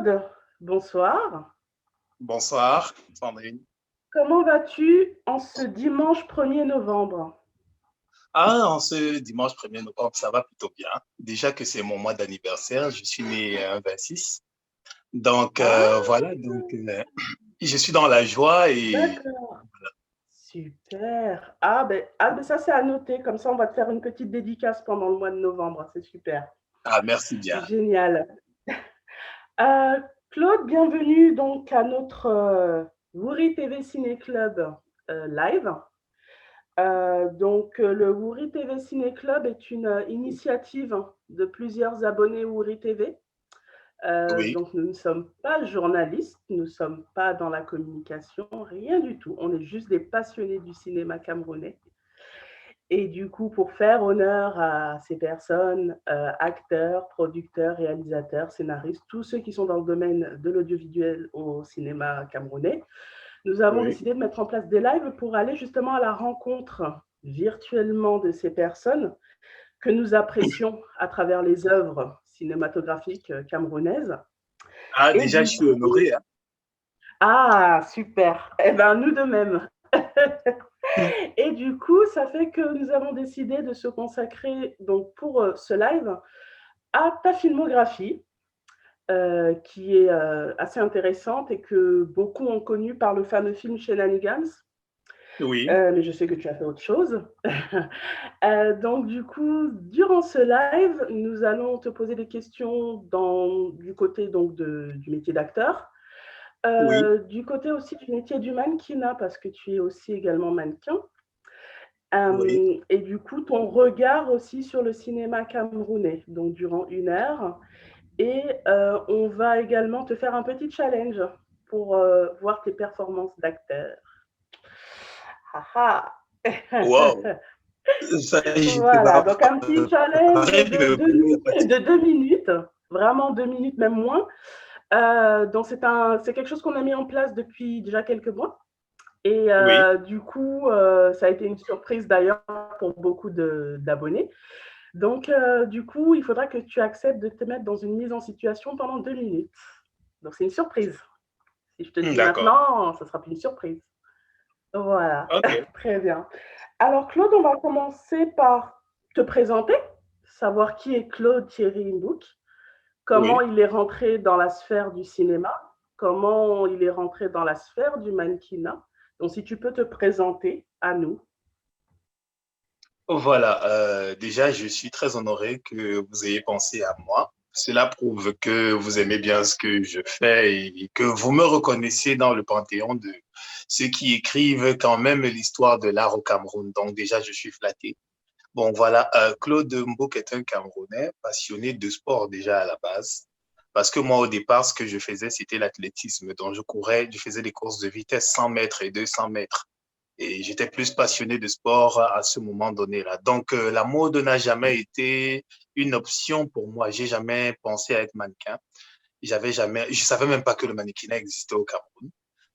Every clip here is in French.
Claude, bonsoir. Bonsoir, Sandrine. Comment vas-tu en ce dimanche 1er novembre? En ce dimanche 1er novembre, ça va plutôt bien. Déjà que c'est mon mois d'anniversaire, je suis né un 26. Donc, Ah, voilà, je suis dans la joie et d'accord. Super. Ah ben ça c'est à noter, comme ça on va te faire une petite dédicace pendant le mois de novembre, c'est super. merci bien. Génial. Euh, Claude, bienvenue donc à notre Wouri TV Ciné Club live. Le Wouri TV Ciné Club est une initiative de plusieurs abonnés Wouri TV. Oui. Donc, nous ne sommes pas journalistes, nous ne sommes pas dans la communication, rien du tout. On est juste des passionnés du cinéma camerounais. Et du coup, pour faire honneur à ces personnes, acteurs, producteurs, réalisateurs, scénaristes, tous ceux qui sont dans le domaine de l'audiovisuel au cinéma camerounais, nous avons Oui. décidé de mettre en place des lives pour aller justement à la rencontre virtuellement de ces personnes que nous apprécions à travers les œuvres cinématographiques camerounaises. Et Déjà, je du suis coup, honoré, hein. ah, super. Eh bien, nous de même. Et du coup, ça fait que nous avons décidé de se consacrer donc pour ce live à ta filmographie, qui est assez intéressante et que beaucoup ont connu par le fameux film Shenanigans. Oui. Mais je sais que tu as fait autre chose. Donc, du coup, durant ce live, nous allons te poser des questions du côté donc, du métier d'acteur, Oui. du côté aussi du métier du mannequinat, parce que tu es aussi également mannequin. Oui. Et du coup, ton regard aussi sur le cinéma camerounais, donc durant 1 heure. Et on va également te faire un petit challenge pour voir tes performances d'acteur. Ah Wow. ah. Ça, j'étais Voilà, pas donc un petit challenge préparé, mais bon, y a pas de de souci. 2 minutes, vraiment 2 minutes, même moins. Donc c'est quelque chose qu'on a mis en place depuis déjà quelques mois. Et Oui. du coup, ça a été une surprise d'ailleurs pour beaucoup d'abonnés. Donc, du coup, il faudra que tu acceptes de te mettre dans une mise en situation pendant 2 minutes. Donc, c'est une surprise. Si je te dis D'accord. maintenant, ça sera plus une surprise. Voilà, OK. très bien. Alors, Claude, on va commencer par te présenter, savoir qui est Claude Thierry Imbouk, comment Oui. il est rentré dans la sphère du cinéma, comment il est rentré dans la sphère du mannequinat. Donc, si tu peux te présenter à nous. Voilà, déjà, je suis très honoré que vous ayez pensé à moi. Cela prouve que vous aimez bien ce que je fais et que vous me reconnaissez dans le panthéon de ceux qui écrivent quand même l'histoire de l'art au Cameroun. Donc déjà, je suis flatté. Bon, voilà, Claude Mbok est un Camerounais passionné de sport déjà à la base. Parce que moi, au départ, ce que je faisais, c'était l'athlétisme. Donc, je courais, je faisais des courses de vitesse 100 mètres et 200 mètres. Et j'étais plus passionné de sport à ce moment donné-là. Donc, la mode n'a jamais été une option pour moi. J'ai jamais pensé à être mannequin. Je savais même pas que le mannequinat existait au Cameroun.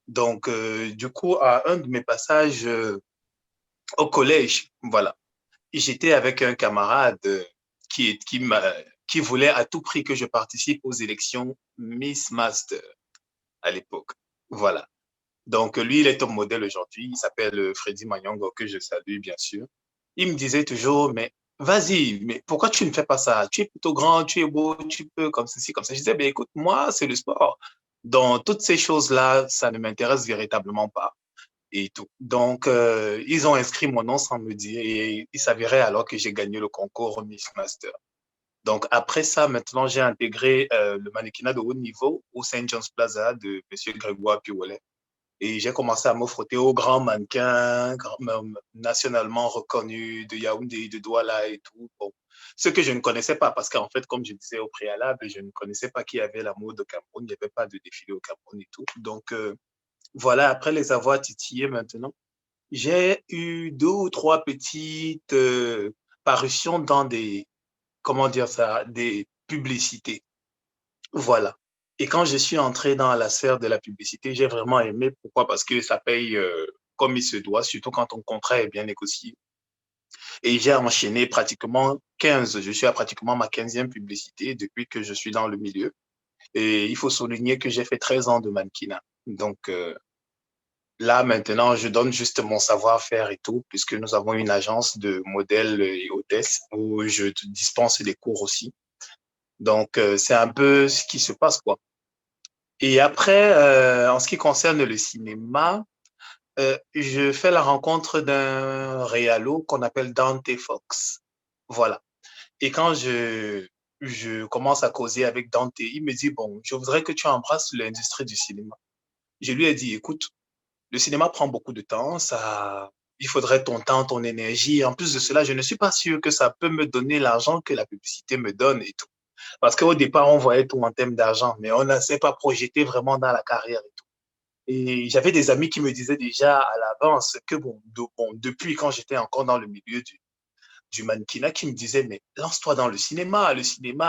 Donc, du coup, à un de mes passages au collège, voilà, j'étais avec un camarade qui, qui, m'a, qui voulait à tout prix que je participe aux élections Miss Master à l'époque. Voilà. Donc, lui, il est top modèle aujourd'hui. Il s'appelle Freddy Magnongo, que je salue, bien sûr. Il me disait toujours, mais vas-y, mais pourquoi tu ne fais pas ça? Tu es plutôt grand, tu es beau, tu peux comme ceci, comme ça. Je disais, ben écoute, moi, c'est le sport. Donc, toutes ces choses-là, ça ne m'intéresse véritablement pas et tout. Donc, ils ont inscrit mon nom sans me dire et il s'avérait alors que j'ai gagné le concours Miss Master. Donc, après ça, maintenant, j'ai intégré le mannequinat de haut niveau au Saint John's Plaza de M. Grégoire Pioulet. Et j'ai commencé à me frotter aux grands mannequins nationalement reconnus de Yaoundé, de Douala et tout. Bon, ce que je ne connaissais pas, parce qu'en fait, comme je disais au préalable, je ne connaissais pas qui avait la mode au Cameroun. Il n'y avait pas de défilé au Cameroun et tout. Donc, voilà, après les avoir titillés maintenant, j'ai eu 2 ou 3 petites parutions dans des, comment dire ça, des publicités. Voilà. Et quand je suis entré dans la sphère de la publicité, j'ai vraiment aimé. Pourquoi? Parce que ça paye comme il se doit, surtout quand ton contrat est bien négocié. Et j'ai enchaîné pratiquement 15. Je suis à pratiquement ma 15e publicité depuis que je suis dans le milieu. Et il faut souligner que j'ai fait 13 ans de mannequinat. Donc là, maintenant, je donne juste mon savoir-faire et tout, puisque nous avons une agence de modèles et hôtesses où je dispense des cours aussi. Donc, c'est un peu ce qui se passe, quoi. Et après, en ce qui concerne le cinéma, je fais la rencontre d'un réalo qu'on appelle Dante Fox. Voilà. Et quand je commence à causer avec Dante, il me dit, bon, je voudrais que tu embrasses l'industrie du cinéma. Je lui ai dit, écoute, le cinéma prend beaucoup de temps, ça, il faudrait ton temps, ton énergie. En plus de cela, je ne suis pas sûr que ça peut me donner l'argent que la publicité me donne et tout. Parce qu'au départ, on voyait tout en termes d'argent, mais on ne s'est pas projeté vraiment dans la carrière et tout. Et j'avais des amis qui me disaient déjà à l'avance que bon, depuis quand j'étais encore dans le milieu du mannequinat, qui me disaient, mais lance-toi dans le cinéma,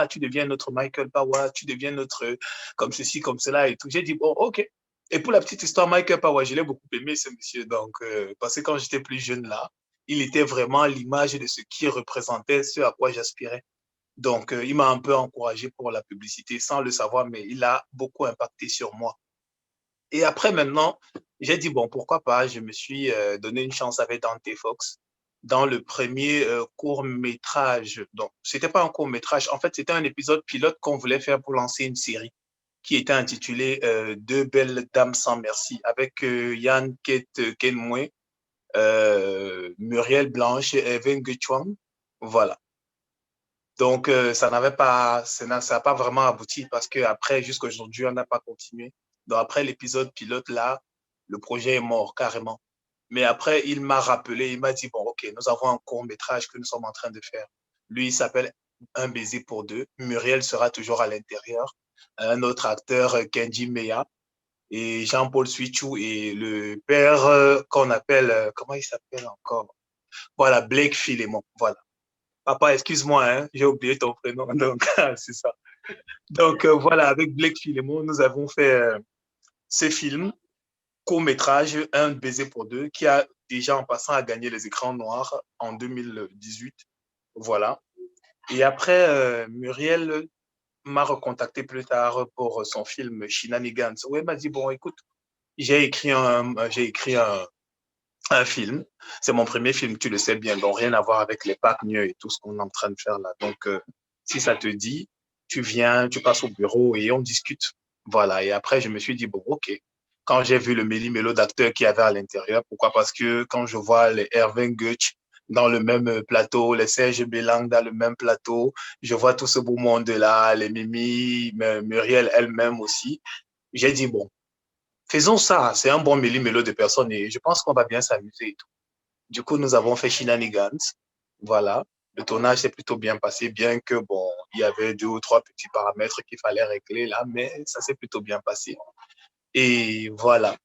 tu deviens notre Michael Power, tu deviens notre comme ceci, comme cela et tout. J'ai dit, bon, ok. Et pour la petite histoire, Michael Power, je l'ai beaucoup aimé, ce monsieur. Donc, parce que quand j'étais plus jeune là, il était vraiment l'image de ce qui représentait ce à quoi j'aspirais. Donc, il m'a un peu encouragé pour la publicité sans le savoir, mais il a beaucoup impacté sur moi. Et après, maintenant, j'ai dit, bon, pourquoi pas, je me suis donné une chance avec Dante Fox dans le premier court-métrage. Donc, c'était pas un court-métrage, en fait, c'était un épisode pilote qu'on voulait faire pour lancer une série qui était intitulée Deux belles dames sans merci avec Yann Ket Kenmoué, Muriel Blanche et Evan Guchwang. Voilà. Donc, ça n'a pas vraiment abouti parce qu'après, jusqu'à aujourd'hui, on n'a pas continué. Donc, après l'épisode pilote, là, le projet est mort carrément. Mais après, il m'a rappelé, il m'a dit, bon, OK, nous avons un court-métrage que nous sommes en train de faire. Lui, il s'appelle Un baiser pour deux. Muriel sera toujours à l'intérieur. Un autre acteur, Kenji Meya, et Jean-Paul Suichou, et le père qu'on appelle, comment il s'appelle encore? Voilà, Blake Philemon. Voilà. Papa, excuse-moi, hein, j'ai oublié ton prénom. Donc, c'est ça. Donc, voilà, avec Blake Philemon, nous avons fait ce film, court-métrage, Un baiser pour deux, qui a déjà en passant à gagner les écrans noirs en 2018. Voilà. Et après, Muriel m'a recontacté plus tard pour son film Shenanigans. Oui, elle m'a dit, bon, écoute, j'ai écrit un film. C'est mon premier film, tu le sais bien, donc rien à voir avec les packs mieux et tout ce qu'on est en train de faire là. Donc, si ça te dit, tu viens, tu passes au bureau et on discute. Voilà. Et après, je me suis dit, bon, OK. Quand j'ai vu le méli-mélo d'acteurs qu'il y avait à l'intérieur, pourquoi? Parce que quand je vois les Erwin Goetsch dans le même plateau, les Serge Bélang dans le même plateau, je vois tout ce beau monde-là, les Mimi, Muriel elle-même aussi. J'ai dit, bon, faisons ça, c'est un bon méli-mélo de personnes et je pense qu'on va bien s'amuser et tout. Du coup, nous avons fait Shenanigans. Voilà. Le tournage s'est plutôt bien passé, bien que, bon, il y avait deux ou trois petits paramètres qu'il fallait régler là, mais ça s'est plutôt bien passé. Et voilà.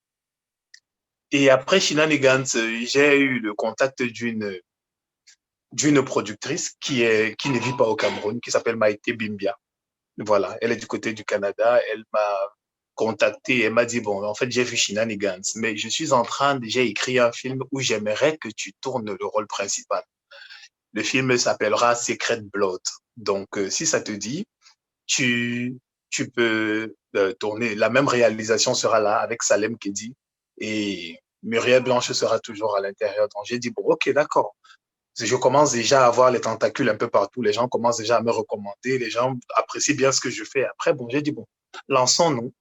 Et après Shenanigans, j'ai eu le contact d'une productrice qui ne vit pas au Cameroun, qui s'appelle Maïté Bimbia. Voilà, elle est du côté du Canada. Elle m'a contacté, elle m'a dit, bon, en fait, j'ai vu Shenanigans, mais je suis en train, j'ai écrit un film où j'aimerais que tu tournes le rôle principal. Le film s'appellera Secret Blood. Donc, si ça te dit, tu, tu peux tourner. La même réalisation sera là avec Salem Kedi et Muriel Blanche sera toujours à l'intérieur. Donc, j'ai dit, bon, ok, d'accord. Je commence déjà à avoir les tentacules un peu partout. Les gens commencent déjà à me recommander. Les gens apprécient bien ce que je fais. Après, bon, j'ai dit, bon, lançons-nous.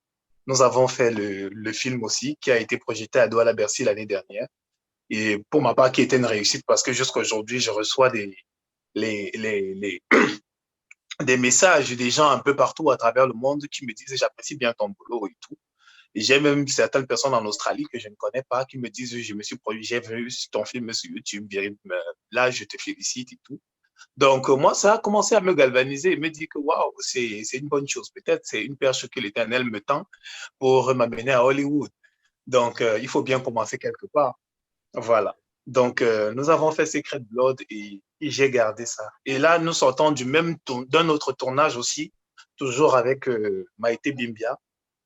Nous avons fait le film aussi qui a été projeté à Douala-Bercy l'année dernière. Et pour ma part, qui était une réussite parce que jusqu'à aujourd'hui, je reçois les, les, les, des messages des gens un peu partout à travers le monde qui me disent j'apprécie bien ton boulot et tout. Et j'ai même certaines personnes en Australie que je ne connais pas qui me disent je me suis produit, j'ai vu ton film sur YouTube, là je te félicite et tout. Donc moi ça a commencé à me galvaniser et me dire que waouh, c'est une bonne chose. Peut-être c'est une perche que l'Éternel me tend pour m'amener à Hollywood. Donc il faut bien commencer quelque part. Voilà. Donc, nous avons fait Secret Blood et j'ai gardé ça. Et là, nous sortons d'un autre tournage aussi, toujours avec Maïté Bimbia.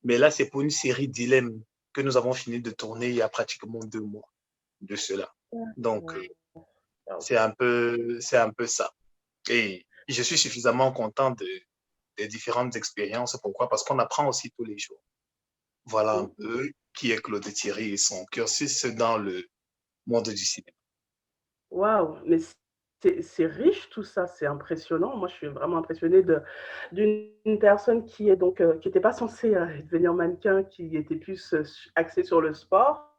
Mais là, c'est pour une série Dilemme que nous avons fini de tourner il y a pratiquement 2 mois de cela. Donc, c'est un peu ça. Et je suis suffisamment content des différentes expériences. Pourquoi? Parce qu'on apprend aussi tous les jours. Voilà un Mhm. peu qui est Claude Thierry et son cursus dans le monde du cinéma. Waouh, mais c'est riche tout ça, c'est impressionnant. Moi, je suis vraiment impressionnée d'une personne qui est donc qui n'était pas censée devenir mannequin, qui était plus axée sur le sport,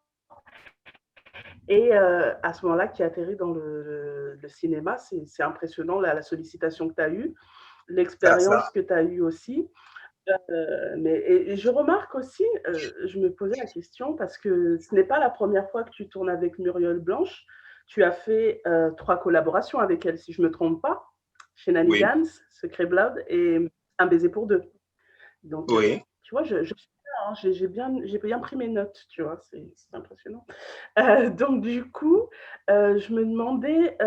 et à ce moment-là, qui atterrit dans le cinéma. C'est impressionnant la sollicitation que tu as eue, Ça, ça. l'expérience que tu as eue aussi. Et je remarque aussi, je me posais la question parce que ce n'est pas la première fois que tu tournes avec Muriel Blanche. Tu as fait 3 collaborations avec elle, si je ne me trompe pas, chez Oui, Nanigans, Secret Blood et Un baiser pour deux. Donc, oui. tu vois, je suis là, hein, j'ai bien pris mes notes, tu vois, c'est impressionnant. Donc, du coup, je me demandais,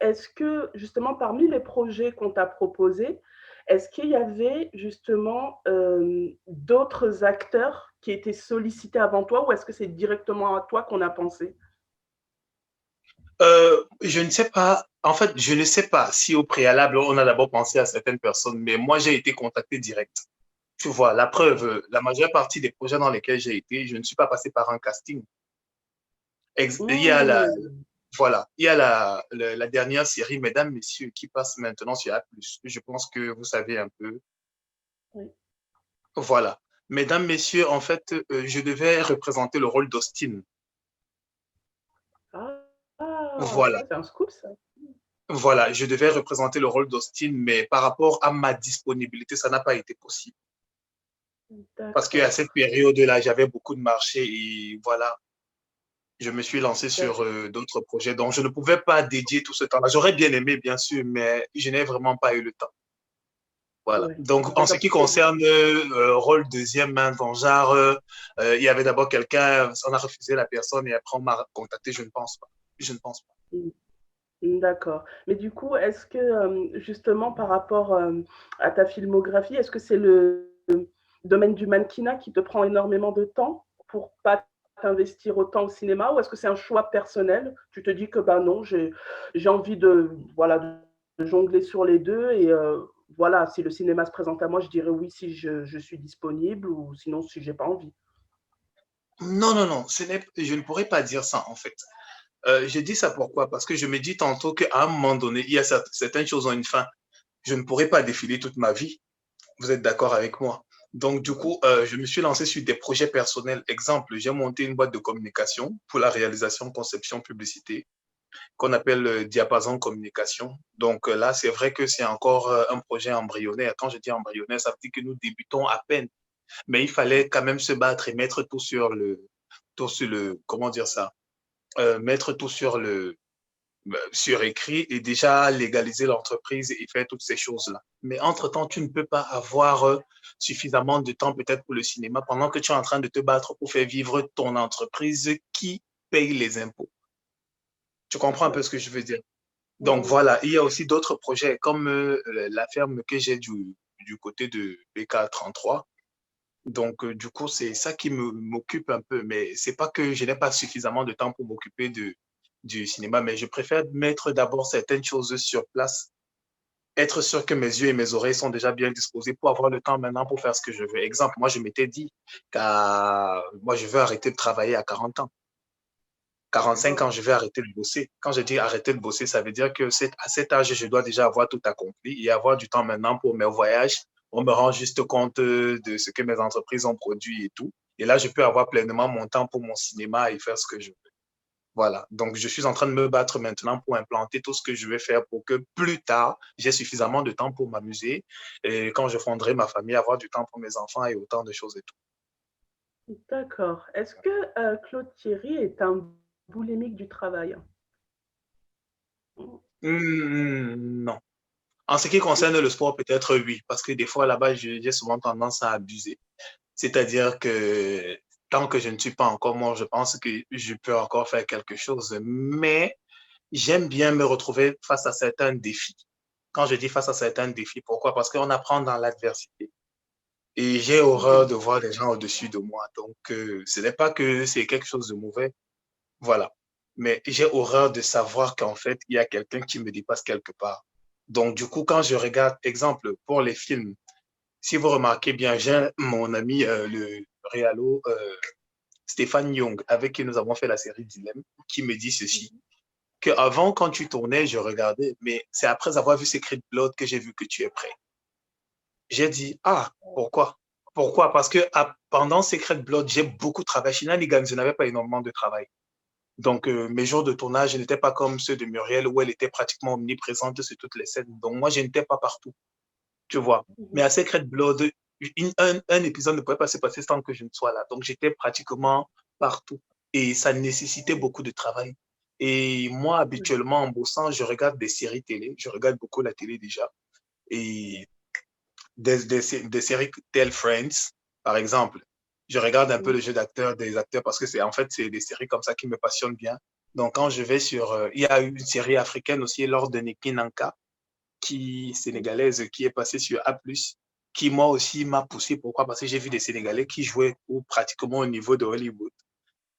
est-ce que justement, parmi les projets qu'on t'a proposés, est-ce qu'il y avait justement d'autres acteurs qui étaient sollicités avant toi ou est-ce que c'est directement à toi qu'on a pensé? Je ne sais pas, en fait, je ne sais pas si au préalable, on a d'abord pensé à certaines personnes, mais moi, j'ai été contacté direct. Tu vois, la Ok. preuve, la majeure partie des projets dans lesquels j'ai été, je ne suis pas passé par un casting. Il y a la, Hmm. voilà, il y a la dernière série, Mesdames, Messieurs, qui passe maintenant sur A+. Je pense que vous savez un peu. Oui. Voilà. Mesdames, Messieurs, en fait, je devais représenter le rôle d'Austin. Ça Voilà. c'est un scoop, ça. Voilà, je devais représenter le rôle d'Austin, mais par rapport à ma disponibilité, ça n'a pas été possible. Parce qu'à D'accord. cette période-là, j'avais beaucoup de marchés et voilà, je me suis lancé sur d'autres projets. Donc, je ne pouvais pas dédier tout ce temps-là. J'aurais bien aimé, bien sûr, mais je n'ai vraiment pas eu le temps. Voilà. Ouais. Donc, en ce D'accord. qui concerne rôle deuxième main dans genre, il y avait d'abord quelqu'un, on a refusé la personne et après on m'a contacté. Je ne pense pas. Je ne pense pas. D'accord. Mais du coup, est-ce que justement par rapport à ta filmographie, est-ce que c'est le domaine du mannequinat qui te prend énormément de temps pour pas t'investir autant au cinéma ou est-ce que c'est un choix personnel? Tu te dis que bah non, j'ai envie de voilà de jongler sur les deux et voilà, si le cinéma se présente à moi, je dirais oui si je suis disponible ou sinon si j'ai pas envie. Non, non, non, je ne pourrais pas dire ça en fait. Je dis ça pourquoi? Parce que je me dis tantôt qu'à un moment donné, il y a certaines choses ont une fin. Je ne pourrais pas défiler toute ma vie. Vous êtes d'accord avec moi? Donc, du coup, je me suis lancé sur des projets personnels. Exemple, j'ai monté une boîte de communication pour la réalisation, conception, publicité, qu'on appelle Diapason Communication. Donc là, c'est vrai que c'est encore un projet embryonnaire. Quand je dis embryonnaire, ça veut dire que nous débutons à peine. Mais il fallait quand même se battre et mettre tout sur le, comment dire ça, mettre tout sur écrit et déjà légaliser l'entreprise et faire toutes ces choses-là. Mais entre-temps, tu ne peux pas avoir suffisamment de temps peut-être pour le cinéma pendant que tu es en train de te battre pour faire vivre ton entreprise qui paye les impôts. Tu comprends un peu Ouais. ce que je veux dire? Donc Mhm. voilà, il y a aussi d'autres projets comme la ferme que j'ai du côté de BK33. Donc du coup, c'est ça qui m'occupe un peu. Mais c'est pas que je n'ai pas suffisamment de temps pour m'occuper du cinéma, mais je préfère mettre d'abord certaines choses sur place, être sûr que mes yeux et mes oreilles sont déjà bien disposés pour avoir le temps maintenant pour faire ce que je veux. Exemple, moi, je m'étais dit qu'à moi, je veux arrêter de travailler à 40 ans. 45 ans, je vais arrêter de bosser. Quand je dis arrêter de bosser, ça veut dire que à cet âge, je dois déjà avoir tout accompli et avoir du temps maintenant pour mes voyages. On me rend juste compte de ce que mes entreprises ont produit et tout. Et là, je peux avoir pleinement mon temps pour mon cinéma et faire ce que je veux. Voilà. Donc, je suis en train de me battre maintenant pour implanter tout ce que je vais faire pour que plus tard, j'ai suffisamment de temps pour m'amuser et quand je fonderai ma famille, avoir du temps pour mes enfants et autant de choses et tout. D'accord. Est-ce que Claude Thierry est un boulimique du travail? Non. En ce qui concerne le sport, peut-être oui, parce que des fois là-bas, j'ai souvent tendance à abuser. C'est-à-dire que tant que je ne suis pas encore mort, je pense que je peux encore faire quelque chose. Mais j'aime bien me retrouver face à certains défis. Quand je dis face à certains défis, pourquoi? Parce qu'on apprend dans l'adversité. Et j'ai horreur Mhm. de voir des gens au-dessus de moi. Donc, ce n'est pas que c'est quelque chose de mauvais. Voilà. Mais j'ai horreur de savoir qu'en fait, il y a quelqu'un qui me dépasse quelque part. Donc, du coup, quand je regarde, exemple, pour les films, si vous remarquez bien, j'ai mon ami, le réalo, Stéphane Young, avec qui nous avons fait la série Dilemme, qui me dit ceci, que avant quand tu tournais, je regardais, mais c'est après avoir vu Secret Blood que j'ai vu que tu es prêt. J'ai dit, ah, pourquoi? Pourquoi? Parce que pendant Secret Blood, j'ai beaucoup travaillé. Chez Nanigans, je n'avais pas énormément de travail. Donc, mes jours de tournage n'étaient pas comme ceux de Muriel, où elle était pratiquement omniprésente sur toutes les scènes. Donc, moi, je n'étais pas partout, tu vois. Mais à Secret Blood, un épisode ne pouvait pas se passer sans que je ne sois là. Donc, j'étais pratiquement partout. Et ça nécessitait beaucoup de travail. Et moi, habituellement, en bossant, je regarde des séries télé. Je regarde beaucoup la télé déjà. Et des séries telles Friends, par exemple. Je regarde un peu le jeu d'acteurs, des acteurs, parce que c'est des séries comme ça qui me passionnent bien. Donc, quand je vais il y a eu une série africaine aussi, lors de Neki Nanka, sénégalaise, qui est passée sur A+, qui moi aussi m'a poussé. Pourquoi? Parce que j'ai vu des Sénégalais qui jouaient pratiquement au niveau de Hollywood.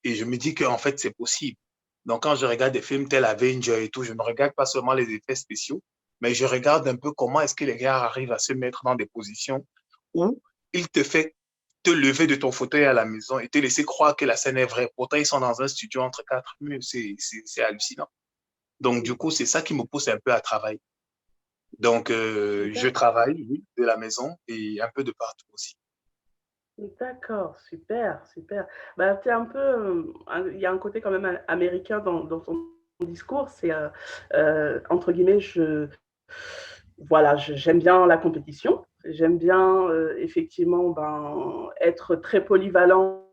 Et je me dis qu'en fait, c'est possible. Donc, quand je regarde des films tels Avenger et tout, je ne regarde pas seulement les effets spéciaux, mais je regarde un peu comment est-ce que les gars arrivent à se mettre dans des positions où il te fait te lever de ton fauteuil à la maison et te laisser croire que la scène est vraie. Pourtant, ils sont dans un studio entre quatre murs. C'est hallucinant. Donc, du coup, c'est ça qui me pousse un peu à travailler. Donc, je travaille oui, de la maison et un peu de partout aussi. D'accord, super, super. Bah, tu un peu, il y a un côté quand même américain dans ton discours. C'est, entre guillemets, voilà, j'aime bien la compétition. J'aime bien, effectivement, ben, être très polyvalent.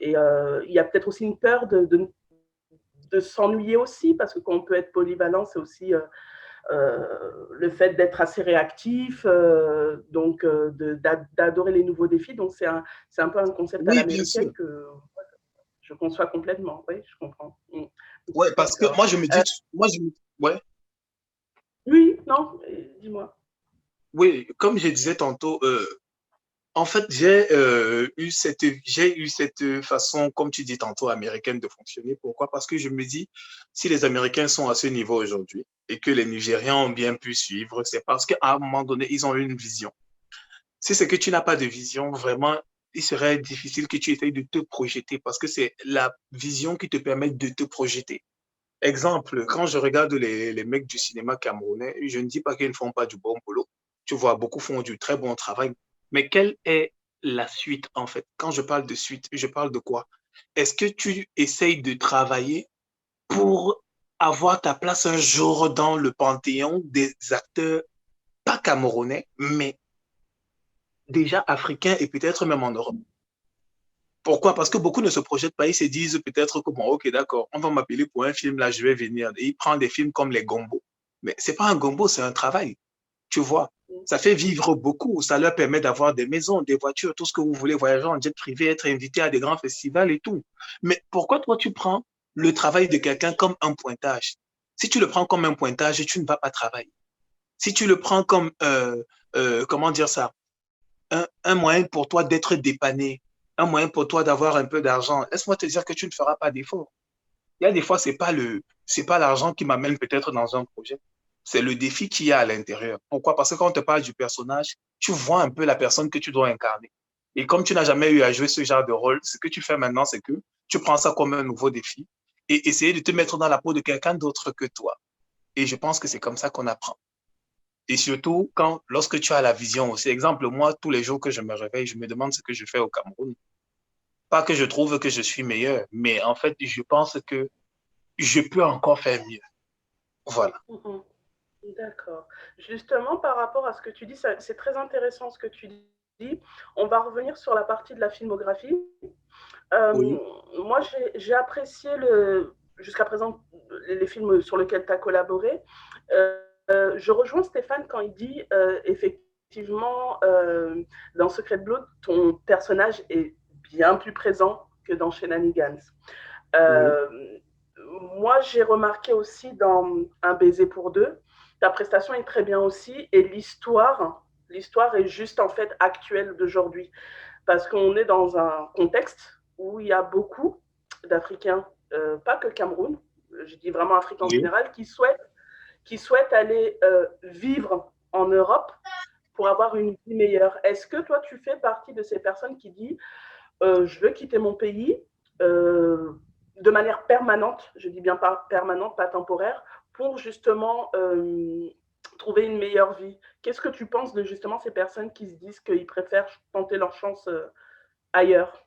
Et il y a peut-être aussi une peur de s'ennuyer aussi, parce que quand on peut être polyvalent, c'est aussi le fait d'être assez réactif, donc d'adorer les nouveaux défis. Donc c'est un peu un concept à Oui, bien l'américaine sûr. que je conçois complètement. Oui, je comprends. Ouais, parce que D'accord. moi, je me dis, ouais, Oui, non, dis-moi. oui, comme je disais tantôt, en fait, j'ai eu cette façon, comme tu dis tantôt, américaine de fonctionner. Pourquoi? Parce que je me dis, si les Américains sont à ce niveau aujourd'hui et que les Nigériens ont bien pu suivre, c'est parce qu'à un moment donné, ils ont eu une vision. Si c'est que tu n'as pas de vision, vraiment, il serait difficile que tu essayes de te projeter parce que c'est la vision qui te permet de te projeter. Exemple, quand je regarde les mecs du cinéma camerounais, je ne dis pas qu'ils ne font pas du bon boulot. Tu vois, beaucoup font du très bon travail. Mais quelle est la suite, en fait? Quand je parle de suite, je parle de quoi? Est-ce que tu essayes de travailler pour avoir ta place un jour dans le panthéon des acteurs, pas camerounais, mais déjà africains et peut-être même en Europe? Pourquoi? Parce que beaucoup ne se projettent pas. Ils se disent peut-être que, bon, ok, d'accord, on va m'appeler pour un film, là, je vais venir. Et ils prennent des films comme les Gombo. Mais c'est pas un gombo, c'est un travail. Tu vois, ça fait vivre beaucoup. Ça leur permet d'avoir des maisons, des voitures, tout ce que vous voulez, voyager en jet privé, être invité à des grands festivals et tout. Mais pourquoi toi, tu prends le travail de quelqu'un comme un pointage? Si tu le prends comme un pointage, tu ne vas pas travailler. Si tu le prends comme, comment dire ça, un moyen pour toi d'être dépanné, un moyen pour toi d'avoir un peu d'argent, laisse-moi te dire que tu ne feras pas d'effort. Il y a des fois, c'est pas l'argent qui m'amène peut-être dans un projet. C'est le défi qu'il y a à l'intérieur. Pourquoi? Parce que quand on te parle du personnage, tu vois un peu la personne que tu dois incarner. Et comme tu n'as jamais eu à jouer ce genre de rôle, ce que tu fais maintenant, c'est que tu prends ça comme un nouveau défi et essayer de te mettre dans la peau de quelqu'un d'autre que toi. Et je pense que c'est comme ça qu'on apprend. Et surtout, lorsque tu as la vision aussi. Exemple, moi, tous les jours que je me réveille, je me demande ce que je fais au Cameroun. Pas que je trouve que je suis meilleur, mais en fait, je pense que je peux encore faire mieux. Voilà. D'accord. Justement, par rapport à ce que tu dis, c'est très intéressant ce que tu dis. On va revenir sur la partie de la filmographie. Oui, Moi, j'ai apprécié jusqu'à présent les films sur lesquels tu as collaboré. Je rejoins Stéphane quand il dit effectivement, dans Secret Blood, ton personnage est bien plus présent que dans Shenanigans. oui, Euh, Moi, j'ai remarqué aussi dans Un baiser pour deux, ta prestation est très bien aussi et l'histoire est juste en fait actuelle d'aujourd'hui parce qu'on est dans un contexte où il y a beaucoup d'Africains, pas que le Cameroun, je dis vraiment Africains en oui, général, qui souhaitent aller vivre en Europe pour avoir une vie meilleure. Est-ce que toi, tu fais partie de ces personnes qui disent je veux quitter mon pays de manière permanente, je dis bien pas permanente, pas temporaire, pour justement trouver une meilleure vie. Qu'est-ce que tu penses de justement ces personnes qui se disent qu'ils préfèrent tenter leur chance ailleurs?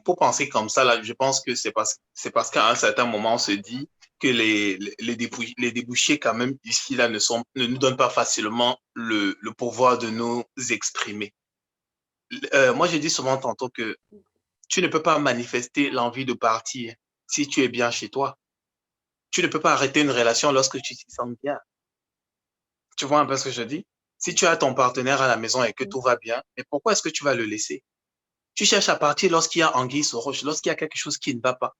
Pour penser comme ça, là, je pense que c'est parce qu'à un certain moment, on se dit que les débouchés, quand même, ici, là, ne nous donnent pas facilement le pouvoir de nous exprimer. Moi, j'ai dit souvent tantôt que tu ne peux pas manifester l'envie de partir si tu es bien chez toi. Tu ne peux pas arrêter une relation lorsque tu t'y sens bien. Tu vois un peu ce que je dis? Si tu as ton partenaire à la maison et que tout va bien, mais pourquoi est-ce que tu vas le laisser? Tu cherches à partir lorsqu'il y a anguille sous roche, lorsqu'il y a quelque chose qui ne va pas.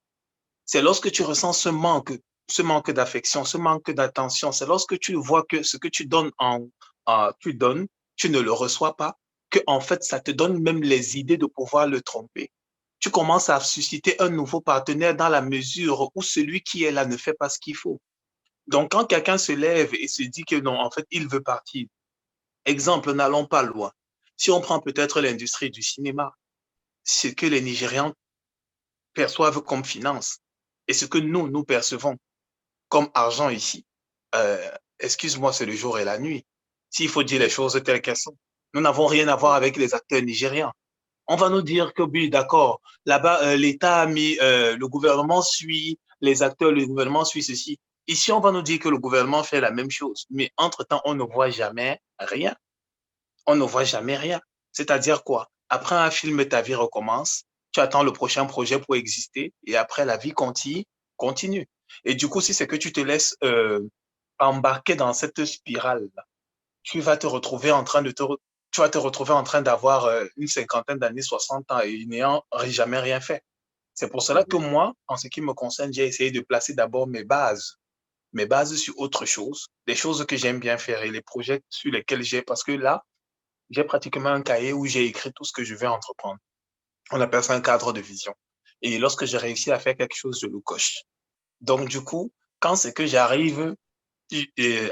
C'est lorsque tu ressens ce manque d'affection, ce manque d'attention. C'est lorsque tu vois que ce que tu donnes tu donnes, tu ne le reçois pas, que en fait, ça te donne même les idées de pouvoir le tromper. Tu commences à susciter un nouveau partenaire dans la mesure où celui qui est là ne fait pas ce qu'il faut. Donc, quand quelqu'un se lève et se dit que non, en fait, il veut partir. Exemple, n'allons pas loin. Si on prend peut-être l'industrie du cinéma, ce que les Nigérians perçoivent comme finance et ce que nous percevons comme argent ici, euh, excuse-moi, c'est le jour et la nuit. S'il faut dire les choses telles qu'elles sont, nous n'avons rien à voir avec les acteurs nigérians. On va nous dire que oui, d'accord, là-bas, l'État a mis, le gouvernement suit les acteurs, le gouvernement suit ceci. Ici, on va nous dire que le gouvernement fait la même chose, mais entre-temps, on ne voit jamais rien. On ne voit jamais rien. C'est-à-dire quoi? Après un film, ta vie recommence, tu attends le prochain projet pour exister, et après, la vie continue. Et du coup, si c'est que tu te laisses embarquer dans cette spirale-là, tu vas te retrouver en train de te, tu vas te retrouver en train d'avoir une cinquantaine d'années, 60 ans et n'ayant jamais rien fait. C'est pour cela que moi, en ce qui me concerne, j'ai essayé de placer d'abord mes bases sur autre chose, des choses que j'aime bien faire et les projets sur lesquels j'ai, parce que là, j'ai pratiquement un cahier où j'ai écrit tout ce que je vais entreprendre. On appelle ça un cadre de vision. Et lorsque j'ai réussi à faire quelque chose, je le coche. Donc, du coup, quand c'est que j'arrive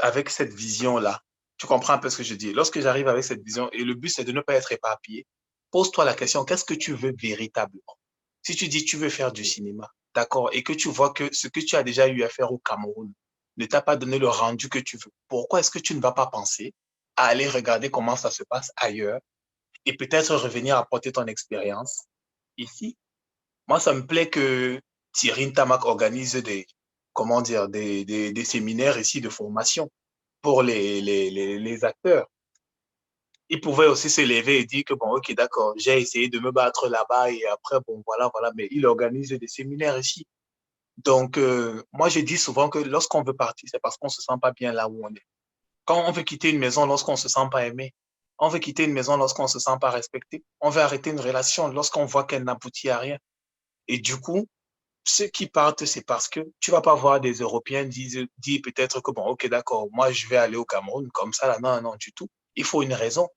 avec cette vision-là, tu comprends un peu ce que je dis. Lorsque j'arrive avec cette vision, et le but, c'est de ne pas être éparpillé, pose-toi la question, qu'est-ce que tu veux véritablement? Si tu dis tu veux faire du cinéma, d'accord, et que tu vois que ce que tu as déjà eu à faire au Cameroun ne t'a pas donné le rendu que tu veux, pourquoi est-ce que tu ne vas pas penser à aller regarder comment ça se passe ailleurs et peut-être revenir apporter ton expérience ici? Moi, ça me plaît que Thierry Ntamak organise comment dire, des séminaires ici de formation pour les acteurs. Il pouvait aussi se lever et dire que, bon, ok, d'accord, j'ai essayé de me battre là-bas et après, bon, voilà, voilà, mais il organise des séminaires ici. Donc, moi, je dis souvent que lorsqu'on veut partir, c'est parce qu'on ne se sent pas bien là où on est. Quand on veut quitter une maison lorsqu'on ne se sent pas aimé, on veut quitter une maison lorsqu'on ne se sent pas respecté, on veut arrêter une relation lorsqu'on voit qu'elle n'aboutit à rien. Et du coup, ceux qui partent, c'est parce que tu vas pas voir des Européens dire peut-être que, bon, ok, d'accord, moi, je vais aller au Cameroun comme ça, là, non, non, du tout. Il faut une raison.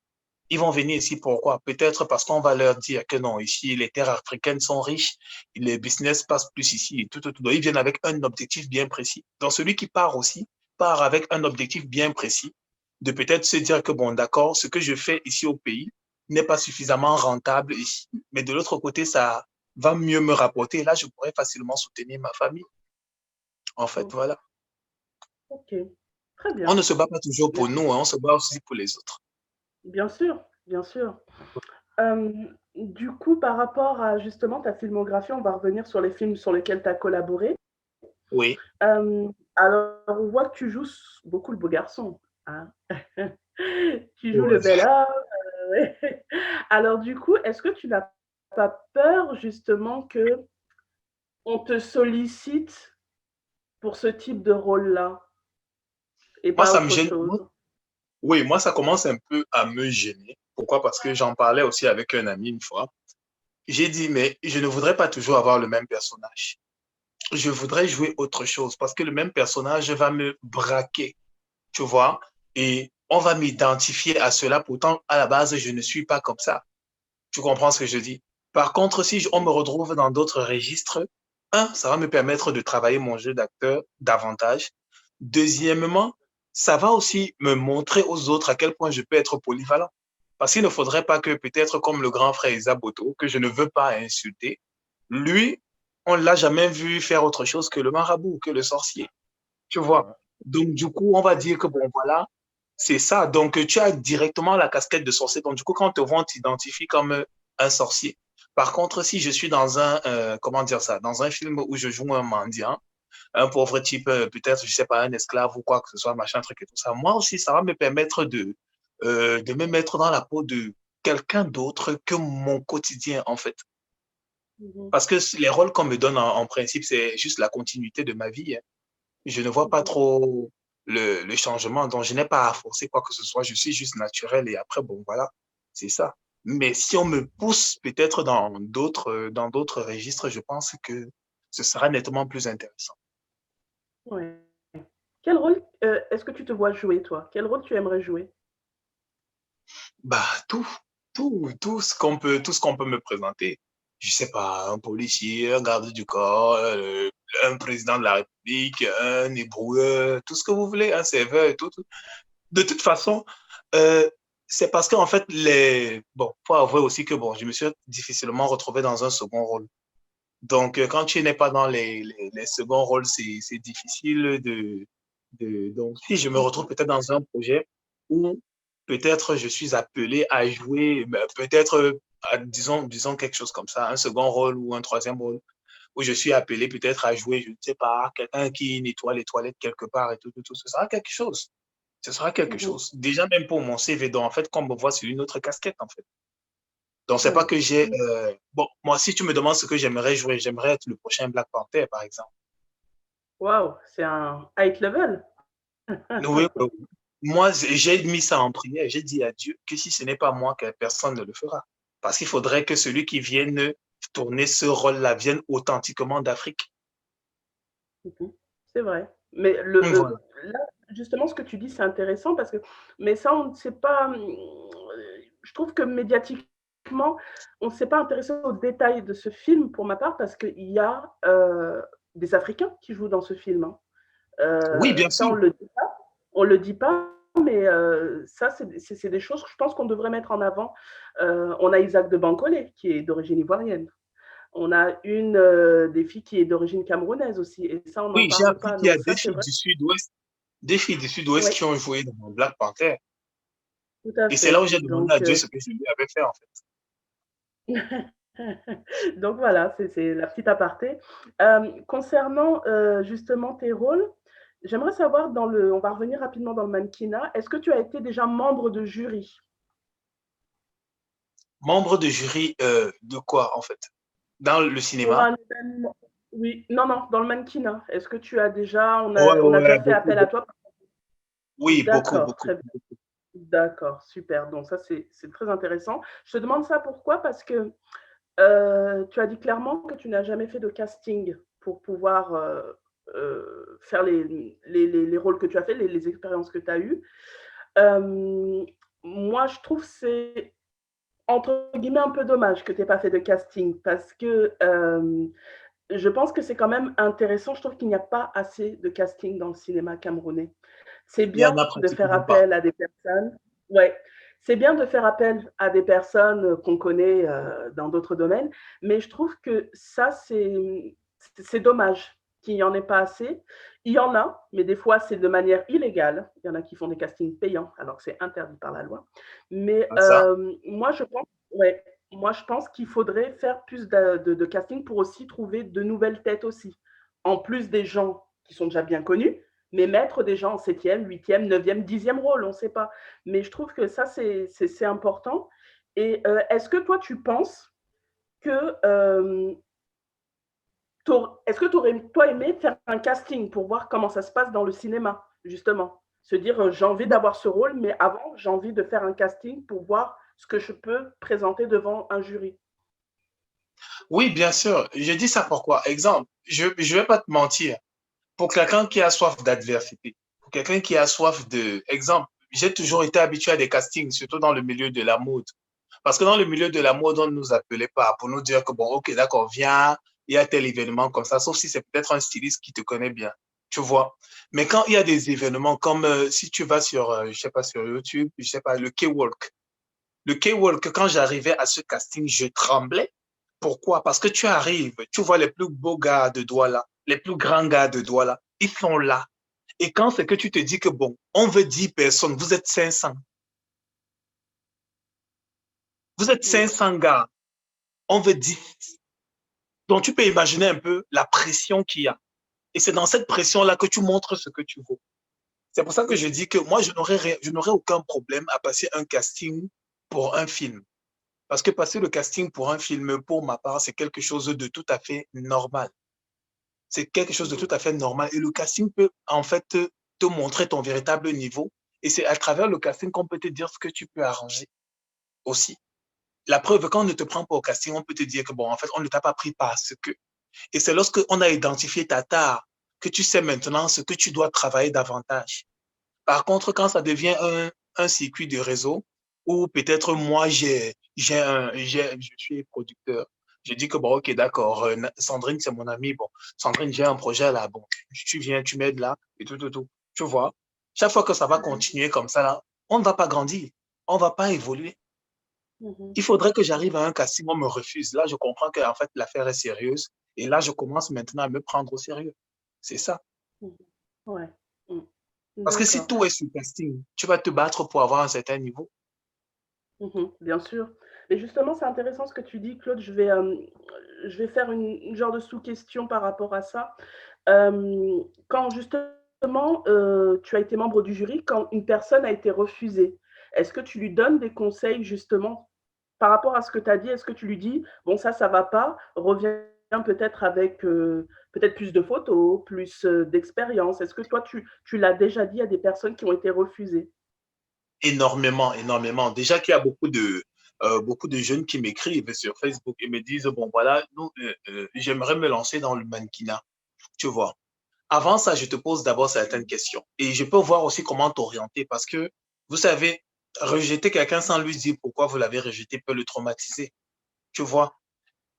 Ils vont venir ici pourquoi? Peut-être parce qu'on va leur dire que non, ici, les terres africaines sont riches, les business passent plus ici et tout, tout, tout. Donc, ils viennent avec un objectif bien précis. Donc, celui qui part aussi part avec un objectif bien précis de peut-être se dire que bon, d'accord, ce que je fais ici au pays n'est pas suffisamment rentable ici, mais de l'autre côté, ça va mieux me rapporter. Là, je pourrais facilement soutenir ma famille. En fait, voilà. Ok, très On ne bien. se bat pas toujours pour nous, hein, on se bat aussi pour les autres. Bien sûr, bien sûr. Du coup, par rapport à justement ta filmographie, on va revenir sur les films sur lesquels tu as collaboré. Oui. Alors, on voit que tu joues beaucoup le beau garçon. Hein. Tu joues le Ouais. bel homme. Alors, du coup, est-ce que tu n'as pas peur justement que on te sollicite pour ce type de rôle-là et Moi, pas ça me autre gêne. chose? Oui, moi, ça commence un peu à me gêner. Pourquoi? Parce que j'en parlais aussi avec un ami une fois. J'ai dit, mais je ne voudrais pas toujours avoir le même personnage. Je voudrais jouer autre chose parce que le même personnage va me braquer, tu vois, et on va m'identifier à cela. Pourtant, à la base, je ne suis pas comme ça. Tu comprends ce que je dis? Par contre, si on me retrouve dans d'autres registres, un, ça va me permettre de travailler mon jeu d'acteur davantage. Deuxièmement, ça va aussi me montrer aux autres à quel point je peux être polyvalent. Parce qu'il ne faudrait pas que peut-être comme le grand frère Isaboto, que je ne veux pas insulter, lui, on ne l'a jamais vu faire autre chose que le marabout, que le sorcier. Tu vois? Donc, du coup, on va dire que bon, voilà, c'est ça. Donc, tu as directement la casquette de sorcier. Donc, du coup, quand on te voit, on t'identifie comme un sorcier. Par contre, si je suis dans comment dire ça, dans un film où je joue un mendiant, un pauvre type, peut-être, je sais pas, un esclave ou quoi que ce soit, machin, truc et tout ça, moi aussi, ça va me permettre de me mettre dans la peau de quelqu'un d'autre que mon quotidien, en fait. Mhm, Parce que les rôles qu'on me donne en principe, c'est juste la continuité de ma vie, hein. Je ne vois pas mhm. trop le changement, donc je n'ai pas à forcer quoi que ce soit. Je suis juste naturel et après, bon, voilà, c'est ça. Mais si on me pousse peut-être dans d'autres registres, je pense que ce sera nettement plus intéressant. Ouais. Quel rôle est-ce que tu te vois jouer, toi? Quel rôle tu aimerais jouer? Bah, tout ce qu'on peut me présenter. Je sais pas, un policier, un garde du corps, un président de la République, un éboueur, tout ce que vous voulez, un serveur et tout. De toute façon, euh, c'est parce qu'en fait, bon, faut avouer aussi que bon, je me suis difficilement retrouvé dans un second rôle. Donc, quand tu n'es pas dans les seconds rôles, c'est difficile donc, si je me retrouve peut-être dans un projet où peut-être je suis appelé à jouer, ben, peut-être, disons quelque chose comme ça, un second rôle ou un troisième rôle, où je suis appelé peut-être à jouer, je ne sais pas, quelqu'un qui nettoie les toilettes quelque part et tout, ce sera quelque chose. Ce sera quelque Mhm. chose. Déjà, même pour mon CV, donc en fait, qu'on me voit sur une autre casquette, en fait. Donc, c'est pas Ouais. que j'ai. Bon, moi, si tu me demandes ce que j'aimerais jouer, j'aimerais être le prochain Black Panther, par exemple. Waouh, c'est un high level. Oui, moi, j'ai mis ça en prière. J'ai dit à Dieu que si ce n'est pas moi, que personne ne le fera. Parce qu'il faudrait que celui qui vienne tourner ce rôle-là vienne authentiquement d'Afrique. Mhm. C'est vrai. Mais Voilà. là, justement, ce que tu dis, c'est intéressant parce que, mais ça, on ne sait pas. Je trouve que médiatiquement, on ne s'est pas intéressé aux détails de ce film pour ma part parce qu'il y a des Africains qui jouent dans ce film, hein. Oui, bien Ça, sûr. on le dit pas, mais ça, c'est des choses que je pense qu'on devrait mettre en avant. On a Isaac de Bancolé, qui est d'origine ivoirienne. On a une des filles qui est d'origine camerounaise aussi, et ça, on n'en Oui, j'ai parle appris pas. qu'il y a Donc des ça, c'est filles vrai. du Sud-Ouest, des filles du Sud-Ouest Oui, qui ont joué dans Black Panther. tout à Et c'est là où fait. j'ai demandé à Dieu ce que je lui avais fait, en fait. Donc voilà, c'est la petite aparté. Concernant justement tes rôles, j'aimerais savoir, on va revenir rapidement dans le mannequinat, est-ce que tu as été déjà membre de jury? Membre de jury de quoi, en fait? Dans le Pour cinéma? un événement. Oui, non, non, dans le mannequinat. Est-ce que tu as déjà, Ouais, on a déjà ouais, fait beaucoup, appel à beaucoup. toi? Oui, beaucoup, D'accord, beaucoup. très bien. D'accord, super. Donc ça, c'est très intéressant. Je te demande ça pourquoi? Parce que tu as dit clairement que tu n'as jamais fait de casting pour pouvoir faire les rôles que tu as fait, les expériences que tu as eues. Euh, Moi, je trouve que c'est entre guillemets un peu dommage que tu n'aies pas fait de casting parce que je pense que c'est quand même intéressant. Je trouve qu'il n'y a pas assez de casting dans le cinéma camerounais. C'est Il y en bien a de faire pratiquement pas. appel à des personnes. Ouais, c'est bien de faire appel à des personnes qu'on connaît dans d'autres domaines, mais je trouve que ça, c'est dommage qu'il n'y en ait pas assez. Il y en a, mais des fois, c'est de manière illégale. Il y en a qui font des castings payants, alors que c'est interdit par la loi. Mais Ah, ça? moi, je pense, ouais, moi, je pense qu'il faudrait faire plus de casting pour aussi trouver de nouvelles têtes aussi. En plus des gens qui sont déjà bien connus, mais mettre des gens en septième, huitième, neuvième, dixième rôle, on ne sait pas. Mais je trouve que ça, c'est important. Et est-ce que toi, tu penses que est-ce que tu aurais, toi, aimé faire un casting pour voir comment ça se passe dans le cinéma, justement? Se dire, j'ai envie Bon, d'avoir ce rôle, mais avant, j'ai envie de faire un casting pour voir ce que je peux présenter devant un jury. oui, bien sûr. Je dis ça pourquoi? Exemple, je ne vais pas te mentir. Pour quelqu'un qui a soif d'adversité, pour quelqu'un qui a soif de... Exemple, j'ai toujours été habitué à des castings, surtout dans le milieu de la mode. Parce que dans le milieu de la mode, on ne nous appelait pas pour nous dire que, bon, ok, d'accord, viens, il y a tel événement comme ça, sauf si c'est peut-être un styliste qui te connaît bien, tu vois. Mais quand il y a des événements comme si tu vas sur, je sais pas, sur YouTube, je sais pas, le K-Walk. Le K-Walk, quand j'arrivais à ce casting, je tremblais. Pourquoi? Parce que tu arrives, tu vois les plus beaux gars de Douala, les plus grands gars de Douala, ils sont là. Et quand c'est que tu te dis que bon, on veut 10 personnes, vous êtes 500. Vous êtes Mm. 500 gars, on veut 10. Donc tu peux imaginer un peu la pression qu'il y a. Et c'est dans cette pression-là que tu montres ce que tu vaux. C'est pour ça que je dis que moi, je n'aurais aucun problème à passer un casting pour un film. Parce que passer le casting pour un film, pour ma part, c'est quelque chose de tout à fait normal. C'est quelque chose de tout Mhm. à fait normal. Et le casting peut en fait te montrer ton véritable niveau. Et c'est à travers le casting qu'on peut te dire ce que tu peux arranger aussi. La preuve, quand on ne te prend pas au casting, on peut te dire que bon, en fait, on ne t'a pas pris parce que. Et c'est lorsque on a identifié ta tare que tu sais maintenant ce que tu dois travailler davantage. Par contre, quand ça devient un circuit de réseau, où peut-être moi, je suis producteur, je dis que bon, ok, d'accord, Sandrine, c'est mon amie, bon, Sandrine, j'ai un projet là, bon, tu viens, tu m'aides là, et tout, tout, tout. Tu vois, chaque fois que ça va Mhm. continuer comme ça, là, on ne va pas grandir, on ne va pas évoluer. Mhm. Il faudrait que j'arrive à un casting, on me refuse. Là, je comprends que en fait, l'affaire est sérieuse, et là, je commence maintenant à me prendre au sérieux. C'est ça. Mhm. Ouais. Mm. Parce que si D'accord. tout est sur casting, tu vas te battre pour avoir un certain niveau. Mhm. Bien sûr. Mais justement, c'est intéressant ce que tu dis, Claude. Je vais faire une genre de sous-question par rapport à ça. Quand justement, tu as été membre du jury, quand une personne a été refusée, est-ce que tu lui donnes des conseils justement par rapport à ce que tu as dit? Est-ce que tu lui dis, bon, ça va pas, reviens peut-être avec peut-être plus de photos, plus d'expérience? Est-ce que toi, tu l'as déjà dit à des personnes qui ont été refusées? Énormément, énormément. Déjà qu'il y a beaucoup de jeunes qui m'écrivent sur Facebook et me disent, bon, voilà, nous, j'aimerais me lancer dans le mannequinat, tu vois. Avant ça, je te pose d'abord certaines questions et je peux voir aussi comment t'orienter parce que, vous savez, rejeter quelqu'un sans lui dire pourquoi vous l'avez rejeté peut le traumatiser, tu vois.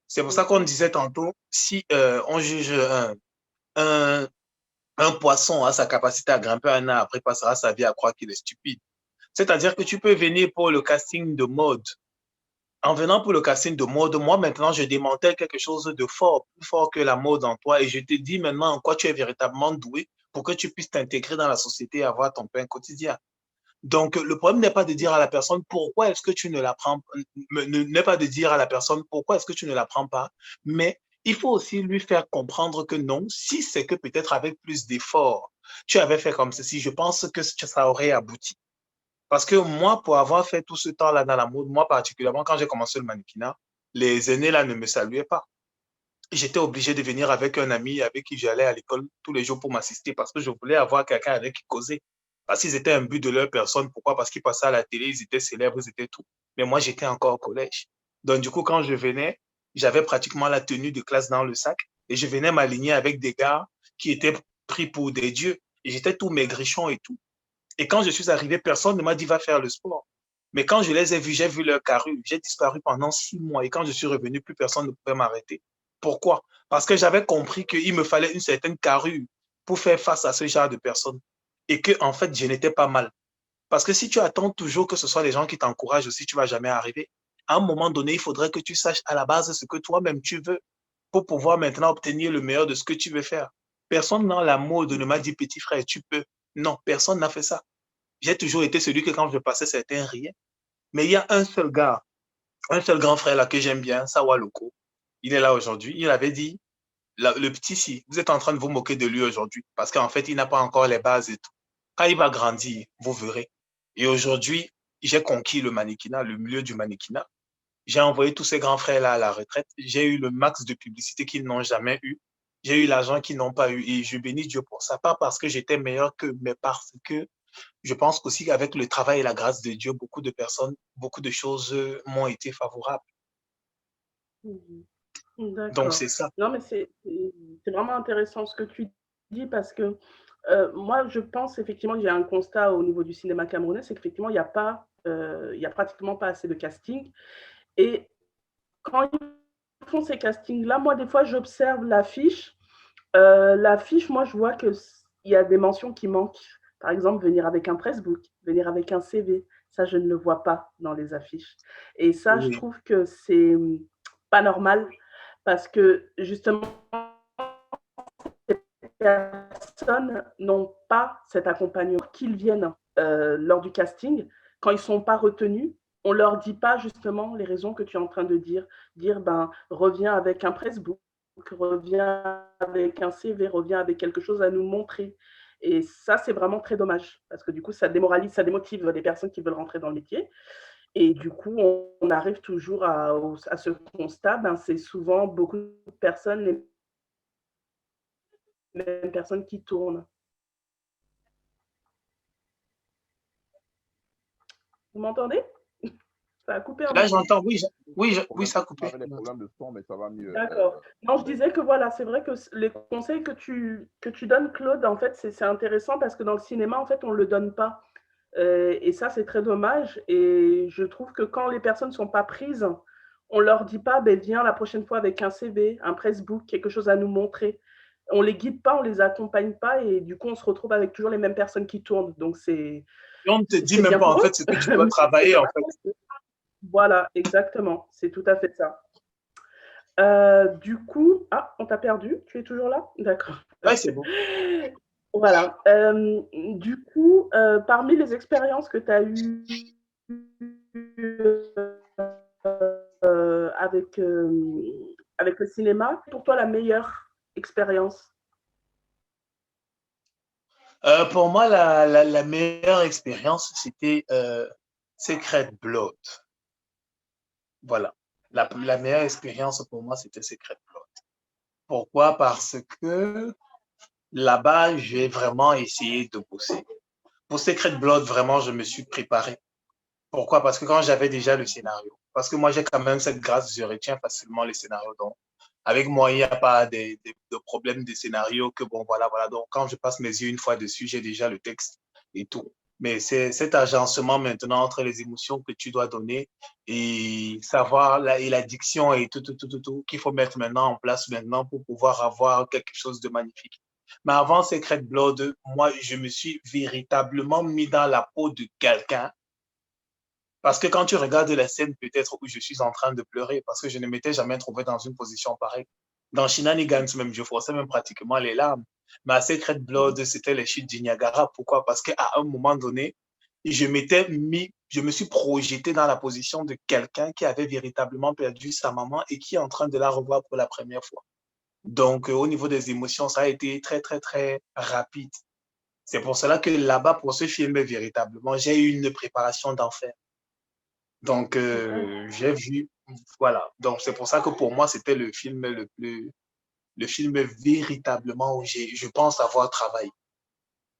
C'est pour ça qu'on Mhm. disait tantôt, si on juge un, un poisson à sa capacité à grimper un arbre, après passera sa vie à croire qu'il est stupide. C'est-à-dire que tu peux venir pour le casting de mode. En venant pour le casting de mode, moi maintenant, je démantèle quelque chose de fort, plus fort que la mode en toi, et je te dis maintenant en quoi tu es véritablement doué pour que tu puisses t'intégrer dans la société et avoir ton pain quotidien. Donc, le problème n'est pas de dire à la personne pourquoi est-ce que tu ne la prends pas, n'est pas de dire à la personne pourquoi est-ce que tu ne la prends pas, mais il faut aussi lui faire comprendre que non, si c'est que peut-être avec plus d'efforts, tu avais fait comme ceci, je pense que ça aurait abouti. Parce que moi, pour avoir fait tout ce temps-là dans la mode, moi particulièrement, quand j'ai commencé le mannequinat, les aînés là ne me saluaient pas. J'étais obligé de venir avec un ami avec qui j'allais à l'école tous les jours pour m'assister parce que je voulais avoir quelqu'un avec qui causer. Parce qu'ils étaient un but de leur personne. Pourquoi? Parce qu'ils passaient à la télé, ils étaient célèbres, ils étaient tout. Mais moi, j'étais encore au collège. Donc, du coup, quand je venais, j'avais pratiquement la tenue de classe dans le sac et je venais m'aligner avec des gars qui étaient pris pour des dieux. Et j'étais tout maigrichon et tout. Et quand je suis arrivé, personne ne m'a dit va faire le sport. Mais quand je les ai vus, j'ai vu leur carrure. J'ai disparu pendant 6 mois. Et quand je suis revenu, plus personne ne pouvait m'arrêter. Pourquoi? Parce que j'avais compris qu'il me fallait une certaine carrure pour faire face à ce genre de personnes. Et que, en fait, je n'étais pas mal. Parce que si tu attends toujours que ce soit les gens qui t'encouragent aussi, tu ne vas jamais arriver. À un moment donné, il faudrait que tu saches à la base ce que toi-même tu veux pour pouvoir maintenant obtenir le meilleur de ce que tu veux faire. Personne dans la mode ne m'a dit petit frère, tu peux. Non, personne n'a fait ça. J'ai toujours été celui que quand je passais, certains riaient. Mais il y a un seul gars, un seul grand frère là que j'aime bien, Sawa Loko. Il est là aujourd'hui. Il avait dit, le petit si, vous êtes en train de vous moquer de lui aujourd'hui parce qu'en fait, il n'a pas encore les bases et tout. Quand il va grandir, vous verrez. Et aujourd'hui, j'ai conquis le mannequinat, le milieu du mannequinat. J'ai envoyé tous ces grands frères-là à la retraite. J'ai eu le max de publicité qu'ils n'ont jamais eu. J'ai eu l'argent qu'ils n'ont pas eu. Et je bénis Dieu pour ça. Pas parce que j'étais meilleur qu'eux, mais parce que je pense aussi qu'avec le travail et la grâce de Dieu, beaucoup de personnes, beaucoup de choses m'ont été favorables. Mhm. Donc, D'accord. c'est ça. Non, mais c'est vraiment intéressant ce que tu dis parce que moi, je pense effectivement qu'il y a un constat au niveau du cinéma camerounais, c'est qu'effectivement, il y a pratiquement pas assez de casting. Et quand font ces castings-là, moi, des fois, j'observe l'affiche. L'affiche, moi, je vois qu'il y a des mentions qui manquent. Par exemple, venir avec un pressbook, venir avec un CV. Ça, je ne le vois pas dans les affiches. Et ça, je Oui, trouve que c'est pas normal parce que justement, les personnes n'ont pas cet accompagnement, qu'ils viennent lors du casting. Quand ils ne sont pas retenus, on ne leur dit pas justement les raisons que tu es en train de dire ben, reviens avec un pressbook, reviens avec un CV, reviens avec quelque chose à nous montrer. Et ça, c'est vraiment très dommage, parce que du coup, ça démoralise, ça démotive les personnes qui veulent rentrer dans le métier. Et du coup, on arrive toujours à ce constat, ben, c'est souvent beaucoup de personnes, les mêmes personnes qui tournent. Vous m'entendez? Ça a coupé un là, moment. j'entends, oui, oui, Problème, ça a coupé. avec les problèmes de son, mais ça va mieux. D'accord. Non, je disais que voilà, c'est vrai que les conseils que tu donnes, Claude, en fait, c'est intéressant parce que dans le cinéma, en fait, on ne le donne pas. Et ça, c'est très dommage. Et je trouve que quand les personnes ne sont pas prises, on ne leur dit pas, ben, viens la prochaine fois avec un CV, un pressbook, quelque chose à nous montrer. On ne les guide pas, on ne les accompagne pas. Et du coup, on se retrouve avec toujours les mêmes personnes qui tournent. Donc, Et on ne te dit c'est même bien pas, en pour eux, fait, ce que tu dois mais c'est travailler, en fait. dommage. Voilà, exactement. C'est tout à fait ça. Du coup, ah, on t'a perdu. Tu es toujours là? D'accord. Ouais, c'est bon. Voilà. Du coup, parmi les expériences que tu as eues avec, avec le cinéma, pour toi, la meilleure expérience? Pour moi, la meilleure expérience, c'était Secret Blood. Voilà. La meilleure expérience pour moi, c'était Secret Blood. Pourquoi? Parce que là-bas, j'ai vraiment essayé de bosser. Pour Secret Blood, vraiment, je me suis préparé. Pourquoi? Parce que quand j'avais déjà le scénario, parce que moi, j'ai quand même cette grâce, je retiens facilement les scénarios. Donc, avec moi, il n'y a pas de problème de scénario que bon, voilà, voilà. Donc, quand je passe mes yeux une fois dessus, j'ai déjà le texte et tout. Mais c'est cet agencement maintenant entre les émotions que tu dois donner et savoir et l'addiction et tout qu'il faut mettre maintenant en place maintenant pour pouvoir avoir quelque chose de magnifique. Mais avant Secret Blood, moi, je me suis véritablement mis dans la peau de quelqu'un parce que quand tu regardes la scène, peut-être où je suis en train de pleurer, parce que je ne m'étais jamais trouvé dans une position pareille. Dans Shenanigans même, je forçais même pratiquement les larmes. Mais à Secret Blood, c'était les chutes du Niagara. Pourquoi? Parce qu'à un moment donné, je me suis projeté dans la position de quelqu'un qui avait véritablement perdu sa maman et qui est en train de la revoir pour la première fois. Donc, au niveau des émotions, ça a été très, très, très rapide. C'est pour cela que là-bas, pour ce film, véritablement, j'ai eu une préparation d'enfer. Donc, j'ai vu, voilà. Donc, c'est pour ça que pour moi, c'était le film véritablement où je pense avoir travaillé.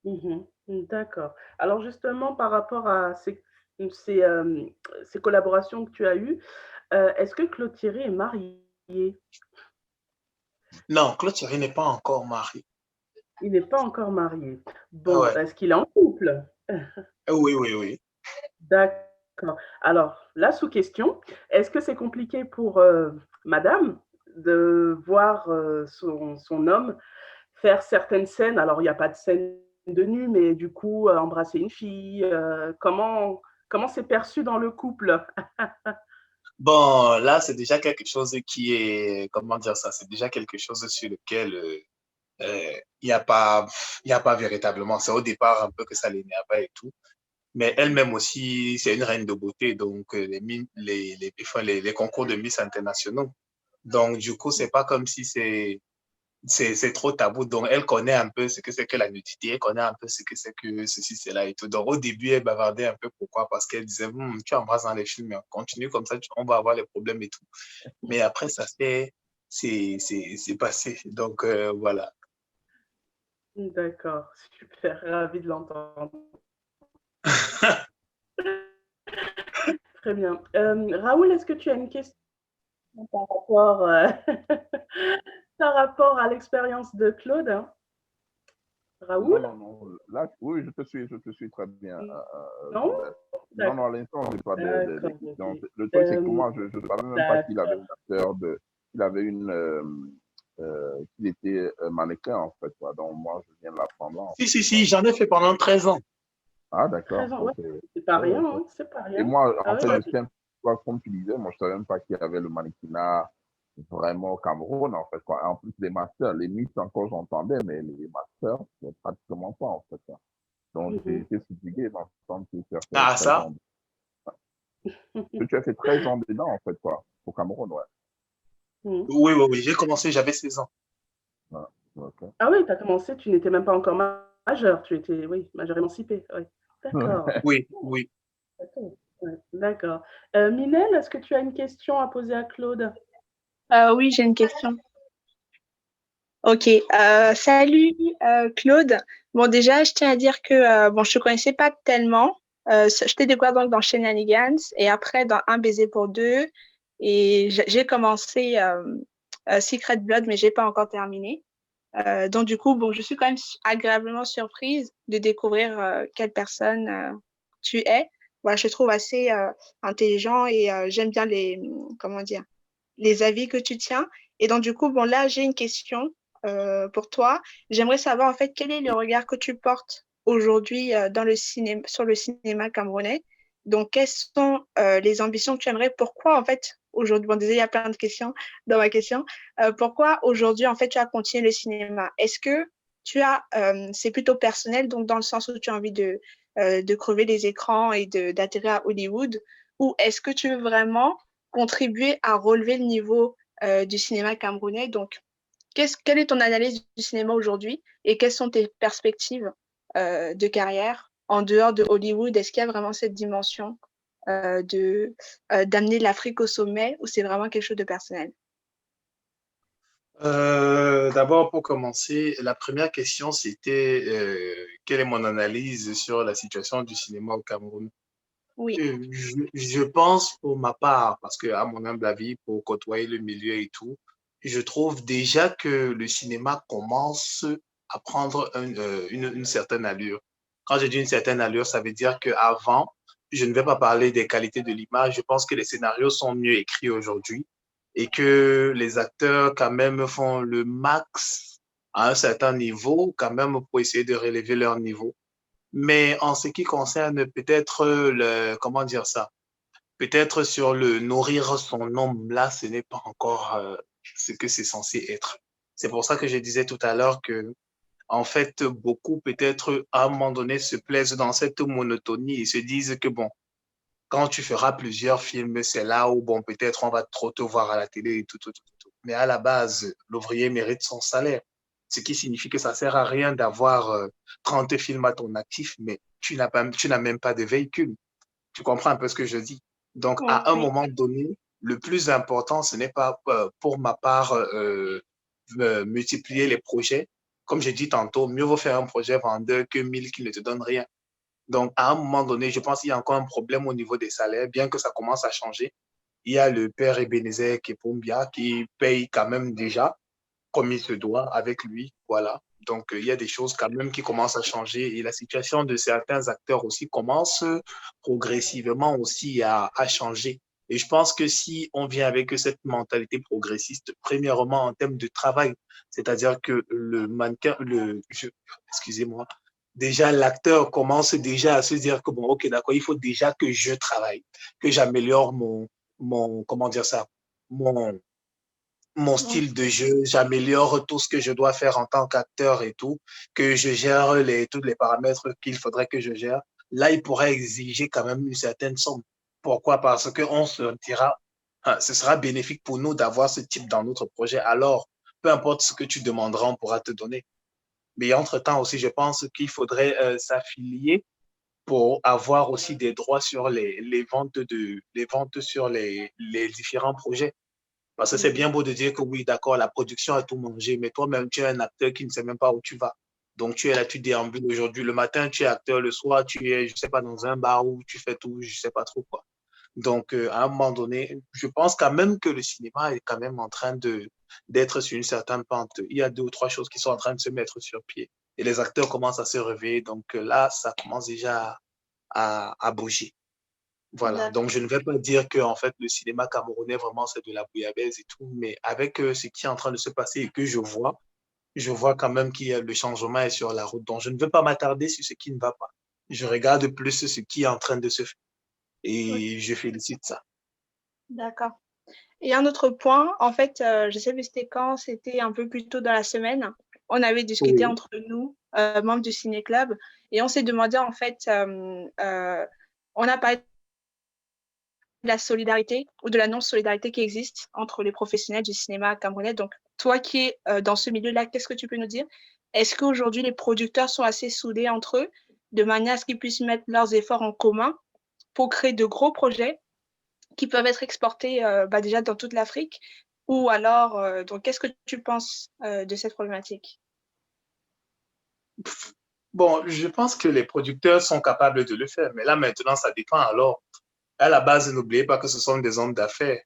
Mhm. D'accord. Alors justement, par rapport à ces, ces collaborations que tu as eues, est-ce que Claude Thierry est marié? Non, Claude Thierry n'est pas encore marié. Il n'est pas encore marié. Ah Bon, ouais. est-ce qu'il est en couple? Oui, oui, oui. D'accord. Alors, là, sous question, est-ce que c'est compliqué pour madame de voir son homme faire certaines scènes? Alors, il n'y a pas de scène de nu, mais du coup, embrasser une fille, comment c'est perçu dans le couple? Bon, là, c'est déjà quelque chose qui est, comment dire ça, c'est déjà quelque chose sur lequel il n'y a pas, il y a pas véritablement. C'est au départ un peu que ça l'énervait et tout. Mais elle-même aussi, c'est une reine de beauté, donc enfin, les concours de Miss internationaux. Donc, du coup, c'est pas comme si c'est trop tabou. Donc, elle connaît un peu ce que c'est que la nudité, elle connaît un peu ce que c'est que ceci, cela et tout. Donc, au début, elle bavardait un peu. Pourquoi? Parce qu'elle disait, tu embrasses dans les films, on continue comme ça, on va avoir les problèmes et tout. Mais après, c'est passé. Donc, voilà. D'accord, super, ravi de l'entendre. Très bien. Raoul, est-ce que tu as une question par rapport, par rapport à l'expérience de Claude, hein? Non, Raoul? non, non. Là, oui, je te suis très bien, Non? Joseph. Non, D'accord. à l'instant, je n'ai pas de D'accord, questions. ok. Le truc, c'est que moi, je ne savais même pas qu'il avait D'accord. une acteur de qu'il avait qu'il était mannequin, en fait, quoi. Donc, moi, je viens de l'apprendre, en fait, Si, quoi. j'en ai fait pendant 13 ans. Ah, 13 d'accord, ans, ouais, ok. c'est pas Ouais, rien, ok. hein, c'est pas Et rien. moi, Ah en ouais, fait, bah, je sais un peu, comme tu disais, moi, je savais même pas qu'il y avait le mannequinat vraiment au Cameroun, en fait, quoi. En plus, les masters, les mythes encore, j'entendais, mais les masters, c'est pratiquement pas, en fait, quoi. Donc, j'ai mhm. été subjugué d'entendre que tu as fait Ah, 13 ça? ans. Que tu as fait 13 ans dedans, en fait, quoi, au Cameroun, ouais. Mhm. Oui, j'ai commencé, j'avais 16 ans. Ouais, ok. Ah oui, tu as commencé, tu n'étais même pas encore majeur, tu étais, oui, majeur émancipé, oui. D'accord, Oui. d'accord, ouais, d'accord. Minel, est-ce que tu as une question à poser à Claude? Oui, j'ai une question. Ok, salut Claude. Bon, déjà, je tiens à dire que bon, je te connaissais pas tellement. Je t'ai découvert donc dans Shenanigans et après dans Un baiser pour deux. Et j'ai commencé Secret Blood, mais j'ai pas encore terminé. Donc du coup, bon, je suis quand même agréablement surprise de découvrir quelle personne tu es. Voilà, je te trouve assez intelligent et j'aime bien comment dire, les avis que tu tiens. Et donc, du coup, bon, là, j'ai une question pour toi. J'aimerais savoir, en fait, quel est le regard que tu portes aujourd'hui dans le cinéma, sur le cinéma camerounais. Donc, quelles sont les ambitions que tu aimerais? Pourquoi, en fait, aujourd'hui, bon, désolé, il y a plein de questions dans ma question. Pourquoi aujourd'hui, en fait, tu as continué le cinéma? Est-ce que c'est plutôt personnel, donc dans le sens où tu as envie de crever les écrans et d'atterrir à Hollywood, ou est-ce que tu veux vraiment contribuer à relever le niveau du cinéma camerounais. Donc, quelle est ton analyse du cinéma aujourd'hui et quelles sont tes perspectives de carrière en dehors de Hollywood? Est-ce qu'il y a vraiment cette dimension d'amener l'Afrique au sommet ou c'est vraiment quelque chose de personnel? D'abord, pour commencer, la première question, c'était quelle est mon analyse sur la situation du cinéma au Cameroun? Oui. Je pense pour ma part, parce que à mon humble avis, pour côtoyer le milieu et tout, je trouve déjà que le cinéma commence à prendre une certaine allure. Quand je dis une certaine allure, ça veut dire qu'avant, je ne vais pas parler des qualités de l'image, je pense que les scénarios sont mieux écrits aujourd'hui et que les acteurs quand même font le max à un certain niveau quand même pour essayer de relever leur niveau. Mais en ce qui concerne peut-être comment dire ça, peut-être sur le nourrir son homme, là, ce n'est pas encore ce que c'est censé être. C'est pour ça que je disais tout à l'heure que, en fait, beaucoup peut-être à un moment donné se plaisent dans cette monotonie et se disent que bon, quand tu feras plusieurs films, c'est là où bon, peut-être on va trop te voir à la télé et tout. Mais à la base, l'ouvrier mérite son salaire. Ce qui signifie que ça sert à rien d'avoir 30 films à ton actif, mais tu n'as même pas de véhicule. Tu comprends un peu ce que je dis? Donc, à un Oui. moment donné, le plus important, ce n'est pas pour ma part multiplier les projets. Comme j'ai dit tantôt, mieux vaut faire un projet vendeur que 1000 qui ne te donnent rien. Donc, à un moment donné, je pense qu'il y a encore un problème au niveau des salaires, bien que ça commence à changer. Il y a le père Ebenezer Kepombia qui paye quand même déjà comme il se doit avec lui. Voilà. Donc, il y a des choses quand même qui commencent à changer et la situation de certains acteurs aussi commence progressivement aussi à changer. Et je pense que si on vient avec cette mentalité progressiste, premièrement en termes de travail, c'est-à-dire que le mannequin, excusez-moi, déjà l'acteur commence déjà à se dire que bon, ok, d'accord, il faut déjà que je travaille, que j'améliore comment dire ça, mon, mon Oui. style de jeu, j'améliore tout ce que je dois faire en tant qu'acteur et tout, que je gère tous les paramètres qu'il faudrait que je gère. Là, il pourrait exiger quand même une certaine somme. Pourquoi? Parce qu'on se dira, ah, ce sera bénéfique pour nous d'avoir ce type dans notre projet. Alors, peu importe ce que tu demanderas, on pourra te donner. Mais entre-temps aussi, je pense qu'il faudrait s'affilier pour avoir aussi des droits sur les ventes sur les différents projets. Parce que c'est bien Mhm. beau de dire que oui, d'accord, la production a tout mangé, mais toi-même, tu es un acteur qui ne sait même pas où tu vas. Donc, tu es là, tu déambules aujourd'hui. Le matin, tu es acteur, le soir, tu es, je ne sais pas, dans un bar où tu fais tout, je ne sais pas trop quoi. Donc, à un moment donné, je pense quand même que le cinéma est quand même en train d'être sur une certaine pente. Il y a deux ou trois choses qui sont en train de se mettre sur pied. Et les acteurs commencent à se réveiller. Donc là, ça commence déjà à bouger. Voilà, donc je ne vais pas dire que en fait le cinéma camerounais vraiment c'est de la bouillabaisse et tout, mais avec ce qui est en train de se passer et que je vois quand même que le changement est sur la route. Donc je ne veux pas m'attarder sur ce qui ne va pas. Je regarde plus ce qui est en train de se faire Ok, et je félicite ça. d'accord. Et un autre point, en fait, je sais plus c'était quand, c'était un peu plus tôt dans la semaine. On avait discuté Oui, entre nous, membres du Ciné Club, et on s'est demandé, en fait, on a parlé de la solidarité ou de la non-solidarité qui existe entre les professionnels du cinéma camerounais. Donc, toi qui es dans ce milieu-là, qu'est-ce que tu peux nous dire? Est-ce qu'aujourd'hui, les producteurs sont assez soudés entre eux de manière à ce qu'ils puissent mettre leurs efforts en commun pour créer de gros projets qui peuvent être exportés déjà dans toute l'Afrique? Ou alors, donc, qu'est-ce que tu penses de cette problématique? bon, je pense que les producteurs sont capables de le faire, mais là maintenant ça dépend alors. À la base, n'oubliez pas que ce sont des hommes d'affaires.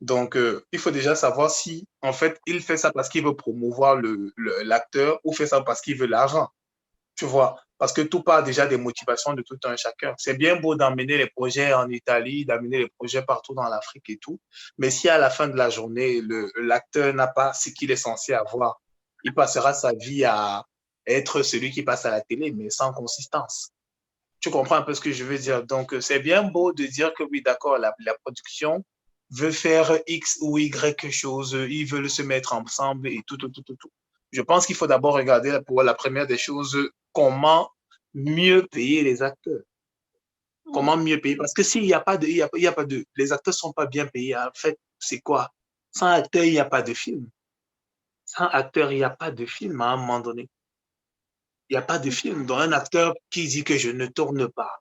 Donc, il faut déjà savoir si, en fait, il fait ça parce qu'il veut promouvoir l'acteur ou fait ça parce qu'il veut l'argent. Tu vois, parce que tout part déjà des motivations de tout un chacun. C'est bien beau d'emmener les projets en Italie, d'amener les projets partout dans l'Afrique et tout, mais si à la fin de la journée, l'acteur n'a pas ce qu'il est censé avoir, il passera sa vie à être celui qui passe à la télé, mais sans consistance. Tu comprends un peu ce que je veux dire? Donc, c'est bien beau de dire que oui, d'accord, la production veut faire X ou Y chose, ils veulent se mettre ensemble et tout, tout, tout, tout, tout. Je pense qu'il faut d'abord regarder pour la première des choses, comment mieux payer les acteurs. Comment mieux payer? Parce que s'il n'y a pas de, il y a pas de, les acteurs ne sont pas bien payés, en fait, c'est quoi? Sans acteur, il n'y a pas de film. Sans acteur, il n'y a pas de film à un moment donné. Il n'y a pas de film. Donc, un acteur qui dit que je ne tourne pas,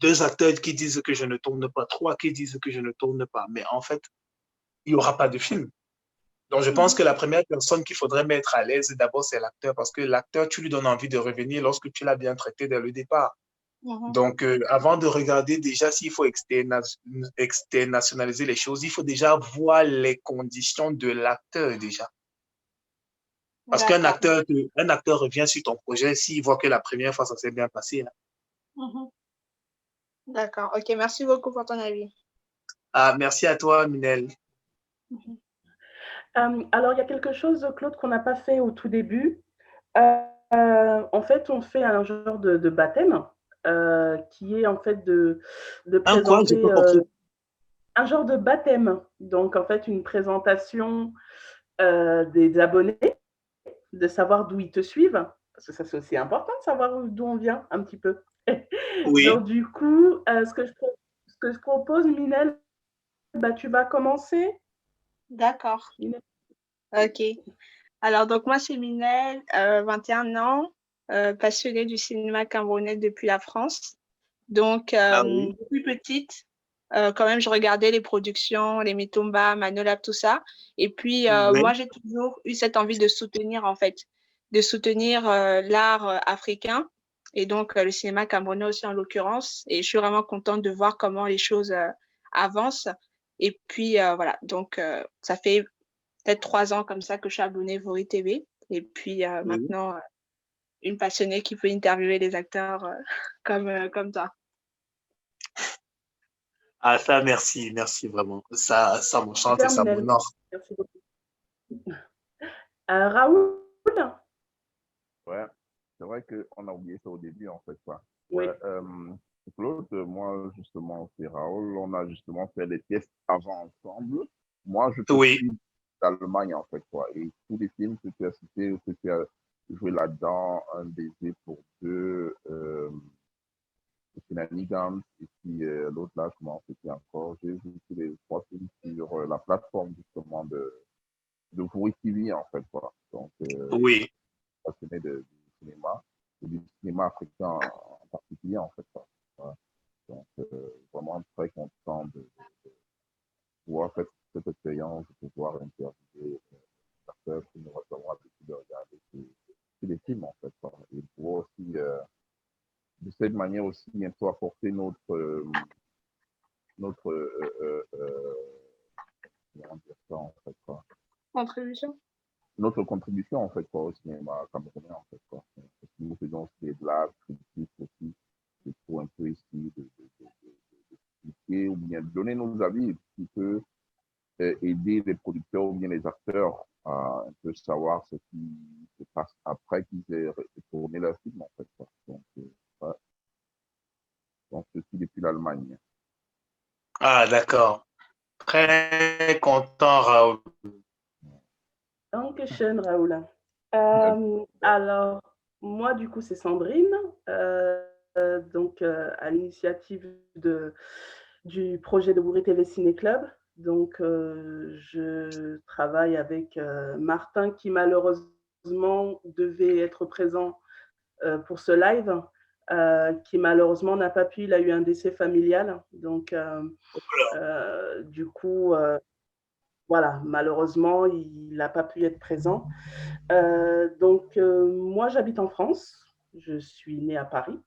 deux acteurs qui disent que je ne tourne pas, trois qui disent que je ne tourne pas. Mais en fait, il n'y aura pas de film. Donc, je pense que la première personne qu'il faudrait mettre à l'aise, d'abord, c'est l'acteur, parce que l'acteur, tu lui donnes envie de revenir lorsque tu l'as bien traité dès le départ. Donc, avant de regarder déjà s'il faut externationaliser les choses, il faut déjà voir les conditions de l'acteur déjà. Parce D'accord. un acteur revient sur ton projet s'il voit que la première fois, ça s'est bien passé. Là. Mhm. D'accord. Ok, merci beaucoup pour ton avis. Ah, merci à toi, Minel. Mhm. Alors, il y a quelque chose, Claude, qu'on n'a pas fait au tout début. En fait, on fait un genre de baptême qui est en fait de Un quoi? J'ai présenter pas compris. un genre de baptême. Donc, en fait, une présentation des abonnés, de savoir d'où ils te suivent. Parce que ça, c'est aussi important de savoir d'où on vient un petit peu. Oui. Donc, du coup, ce que je propose, Minel, bah, tu vas commencer. D'accord. Minel. Ok. Alors, donc, moi, c'est Minel, 21 ans, passionnée du cinéma camerounais depuis la France. Donc, Ah oui. depuis petite, quand même, je regardais les productions, les Mitumba, Manolab, tout ça. Et puis, moi, Oui. j'ai toujours eu cette envie de soutenir, en fait, de soutenir l'art africain et donc le cinéma camerounais aussi en l'occurrence. Et je suis vraiment contente de voir comment les choses avancent. Et puis, voilà, donc ça fait peut-être 3 ans comme ça que je suis abonnée Vori TV. Et puis, Oui. maintenant, une passionnée qui peut interviewer les acteurs comme toi. Ah, ça, merci, merci vraiment. Ça m'enchante et Super, ça Minel. m'honore. Merci beaucoup. Raoul. Ouais, c'est vrai qu'on a oublié ça au début, en fait, quoi. Oui. Ouais, Claude, moi, justement, c'est Raoul, on a justement fait des tests avant ensemble. Moi, je te Oui, suis d'Allemagne, en fait, quoi. Et tous les films que tu as cités, que tu as joué là-dedans, Un baiser pour deux, Shenanigans, et puis l'autre là, comment c'était encore? J'ai vu tous les trois films sur la plateforme, justement, de Vuri TV, en fait, quoi. Donc, oui. passionné du cinéma, et du cinéma africain en particulier, en fait. Voilà. Donc, vraiment très content de pouvoir faire cette expérience, de pouvoir interviewer les acteurs qui nous recevront l'habitude de regarder les films, en fait. Quoi. Et pouvoir aussi, de cette manière aussi, bientôt apporter notre comment dire ça, en fait, quoi. Contribution? Notre contribution, en fait, quoi, au cinéma camerounais, en fait, quoi. Parce que nous faisons aussi des blagues, critiques aussi, c'est pour un peu ici critiquer ou bien donner nos avis qui peut aider les producteurs ou bien les acteurs à un peu savoir ce qui se passe après qu'ils aient tourné leur film, en fait, quoi. Donc, ouais. Donc, ceci depuis l'Allemagne. Ah, d'accord. Très content, Raoul. Dankeschön, Raoul. Merci. Alors, moi, du coup, c'est Sandrine, donc à l'initiative du projet de Bourré TV Ciné Club. Donc, je travaille avec Martin qui malheureusement devait être présent pour ce live, qui malheureusement n'a pas pu, il a eu un décès familial. Donc, du coup, voilà, malheureusement, il n'a pas pu être présent. Donc, moi, j'habite en France. Je suis née à Paris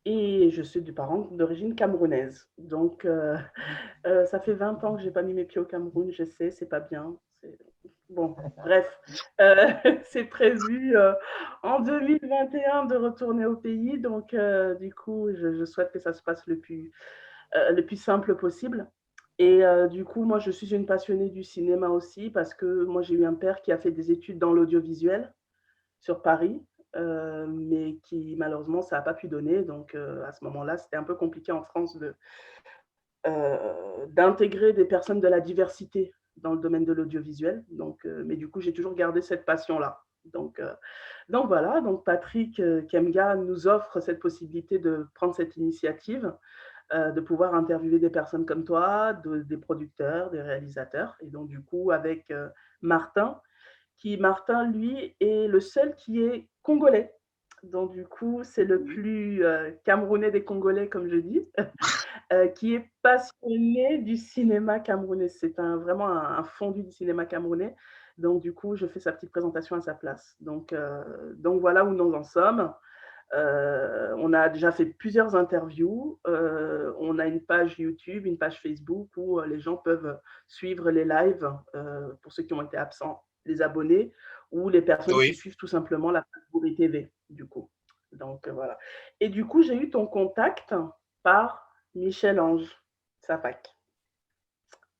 et je suis de parents d'origine camerounaise. Donc, ça fait 20 ans que je n'ai pas mis mes pieds au Cameroun. Je sais, c'est pas bien. Bon, bref, c'est prévu en 2021 de retourner au pays. Donc, du coup, je souhaite que ça se passe le plus simple possible. Et du coup, moi, je suis une passionnée du cinéma aussi parce que moi, j'ai eu un père qui a fait des études dans l'audiovisuel sur Paris, mais qui, malheureusement, ça n'a pas pu donner. Donc, à ce moment-là, c'était un peu compliqué en France d'intégrer des personnes de la diversité dans le domaine de l'audiovisuel. Donc, mais du coup, j'ai toujours gardé cette passion-là. Donc voilà, donc Patrick Kemga nous offre cette possibilité de prendre cette initiative, de pouvoir interviewer des personnes comme toi, des producteurs, des réalisateurs. Et donc, du coup, avec Martin, Martin, lui, est le seul qui est congolais. Donc, du coup, c'est le plus camerounais des Congolais, comme je dis, qui est passionné du cinéma camerounais. C'est vraiment un fondu du cinéma camerounais. Donc, du coup, je fais sa petite présentation à sa place. Donc voilà où nous en sommes. On a déjà fait plusieurs interviews. On a une page YouTube, une page Facebook où les gens peuvent suivre les lives pour ceux qui ont été absents, les abonnés ou les personnes qui Oui. suivent tout simplement la page Bourré TV, du coup. Donc, voilà. Et du coup, j'ai eu ton contact par Michel-Ange Safac.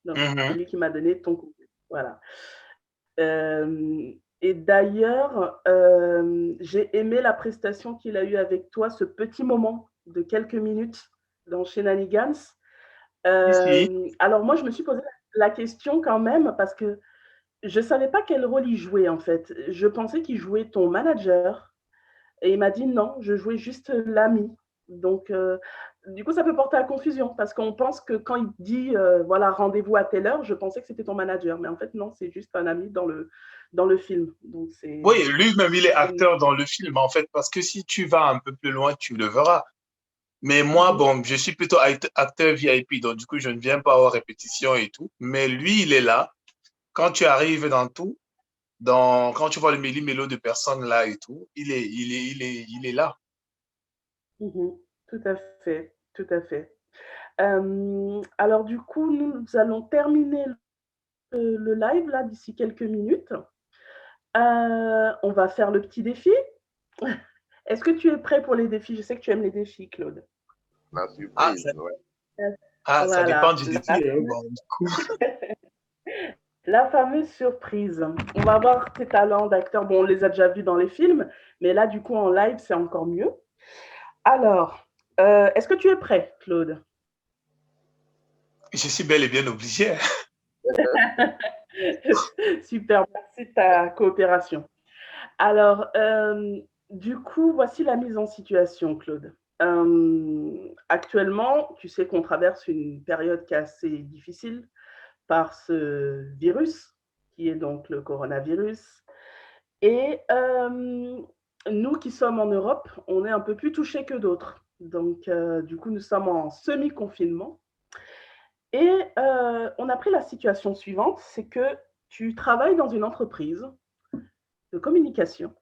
Donc, c'est lui qui m'a donné ton contact. Voilà. Et d'ailleurs, j'ai aimé la prestation qu'il a eue avec toi, ce petit moment de quelques minutes dans Shenanigans. Alors moi, je me suis posé la question quand même parce que je ne savais pas quel rôle il jouait en fait. Je pensais qu'il jouait ton manager et il m'a dit non, je jouais juste l'ami. Donc, du coup, ça peut porter à confusion parce qu'on pense que quand il dit voilà, rendez-vous à telle heure, je pensais que c'était ton manager. Mais en fait, non, c'est juste un ami dans le film. Donc, Oui, lui-même, il est acteur dans le film, en fait, parce que si tu vas un peu plus loin, tu le verras. Mais moi, bon, je suis plutôt acteur VIP, donc du coup, je ne viens pas aux répétitions et tout. Mais lui, il est là. Quand tu arrives dans tout, quand tu vois le méli-mélo de personnes là et tout, il est là. Tout à fait, tout à fait. Alors du coup, nous allons terminer le live là d'ici quelques minutes. On va faire le petit défi. Est-ce que tu es prêt pour les défis? Je sais que tu aimes les défis, Claude. La surprise, Ça Voilà, dépend du défi. Bon, du coup. La fameuse surprise. On va voir tes talents d'acteur. Bon, on les a déjà vus dans les films, mais là, du coup, en live, c'est encore mieux. Alors, est-ce que tu es prêt, Claude? Je suis bel et bien obligé. Super, merci de ta coopération. Alors, du coup, voici la mise en situation, Claude. Actuellement, tu sais qu'on traverse une période qui est assez difficile par ce virus, qui est donc le coronavirus. Et nous qui sommes en Europe, on est un peu plus touchés que d'autres. Donc, du coup, nous sommes en semi-confinement. Et on a pris la situation suivante, c'est que tu travailles dans une entreprise de communication.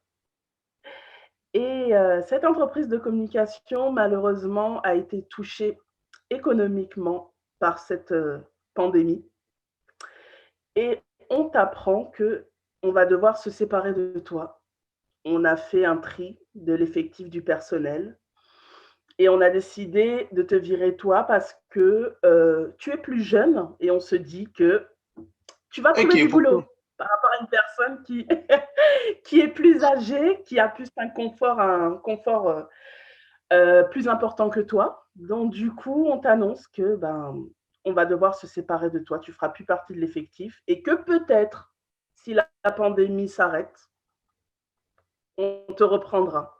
Et cette entreprise de communication, malheureusement, a été touchée économiquement par cette pandémie. Et on t'apprend qu'on va devoir se séparer de toi. On a fait un tri de l'effectif du personnel et on a décidé de te virer toi parce que tu es plus jeune et on se dit que tu vas trouver du Ok, boulot pourquoi? par rapport à une personne qui, qui est plus âgée, qui a plus un confort plus important que toi. Donc, du coup, on t'annonce que on va devoir se séparer de toi. Tu ne feras plus partie de l'effectif et que peut-être, si la pandémie s'arrête, on te reprendra.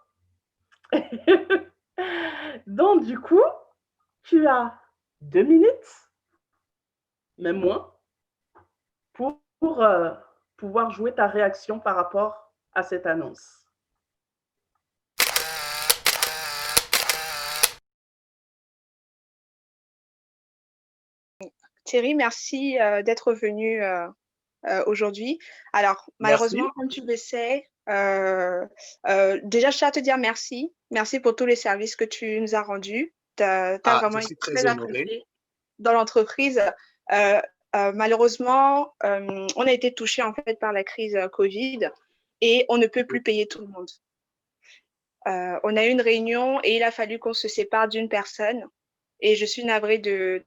Donc, du coup, tu as 2 minutes, même moins, pour pouvoir jouer ta réaction par rapport à cette annonce. Thierry, merci d'être venu aujourd'hui. Alors, Merci. malheureusement, comme tu le sais, déjà, je tiens à te dire merci. Merci pour tous les services que tu nous as rendus. Tu as Ah, vraiment je été suis très très honoré. apprécié dans l'entreprise. Euh, malheureusement, on a été touché en fait par la crise Covid et on ne peut plus payer tout le monde. On a eu une réunion et il a fallu qu'on se sépare d'une personne. Et je suis navrée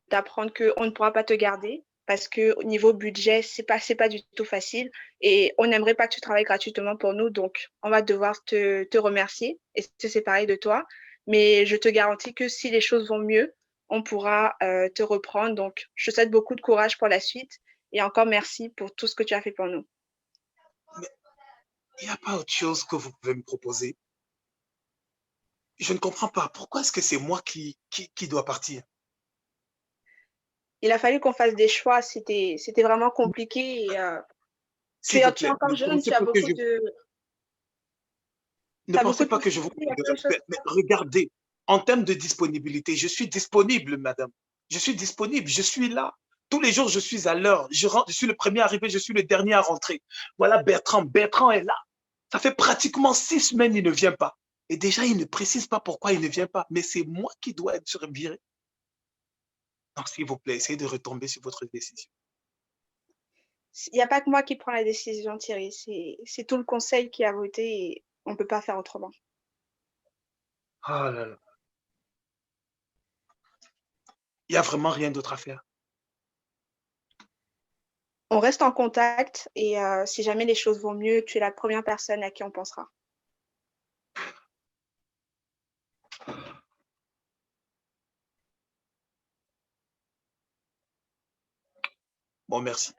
d'apprendre qu'on ne pourra pas te garder parce qu'au niveau budget, c'est pas du tout facile. Et on n'aimerait pas que tu travailles gratuitement pour nous. Donc, on va devoir te remercier et se séparer de toi. Mais je te garantis que si les choses vont mieux, on pourra te reprendre. Donc, je te souhaite beaucoup de courage pour la suite. Et encore merci pour tout ce que tu as fait pour nous. Mais il n'y a pas autre chose que vous pouvez me proposer. Je ne comprends pas. Pourquoi est-ce que c'est moi qui dois partir? Il a fallu qu'on fasse des choix. C'était vraiment compliqué. Et, tu S'il vous tu es plaît, encore ne jeune, pensez tu as pas que beaucoup je, de, ne tu as beaucoup pensez de pas que je vous possibilités, il y manque a de plein de choses. respect. Mais regardez, en termes de disponibilité, je suis disponible, madame. Je suis disponible, je suis là. Tous les jours, je suis à l'heure. Je suis le premier arrivé, je suis le dernier à rentrer. Voilà Bertrand. Bertrand est là. Ça fait pratiquement 6 semaines, il ne vient pas. Et déjà, il ne précise pas pourquoi il ne vient pas. Mais c'est moi qui dois être viré. Donc, s'il vous plaît, essayez de retomber sur votre décision. Il n'y a pas que moi qui prends la décision, Thierry. C'est tout le conseil qui a voté et on ne peut pas faire autrement. Oh là là. Il n'y a vraiment rien d'autre à faire. On reste en contact et si jamais les choses vont mieux, tu es la première personne à qui on pensera. Bon, merci.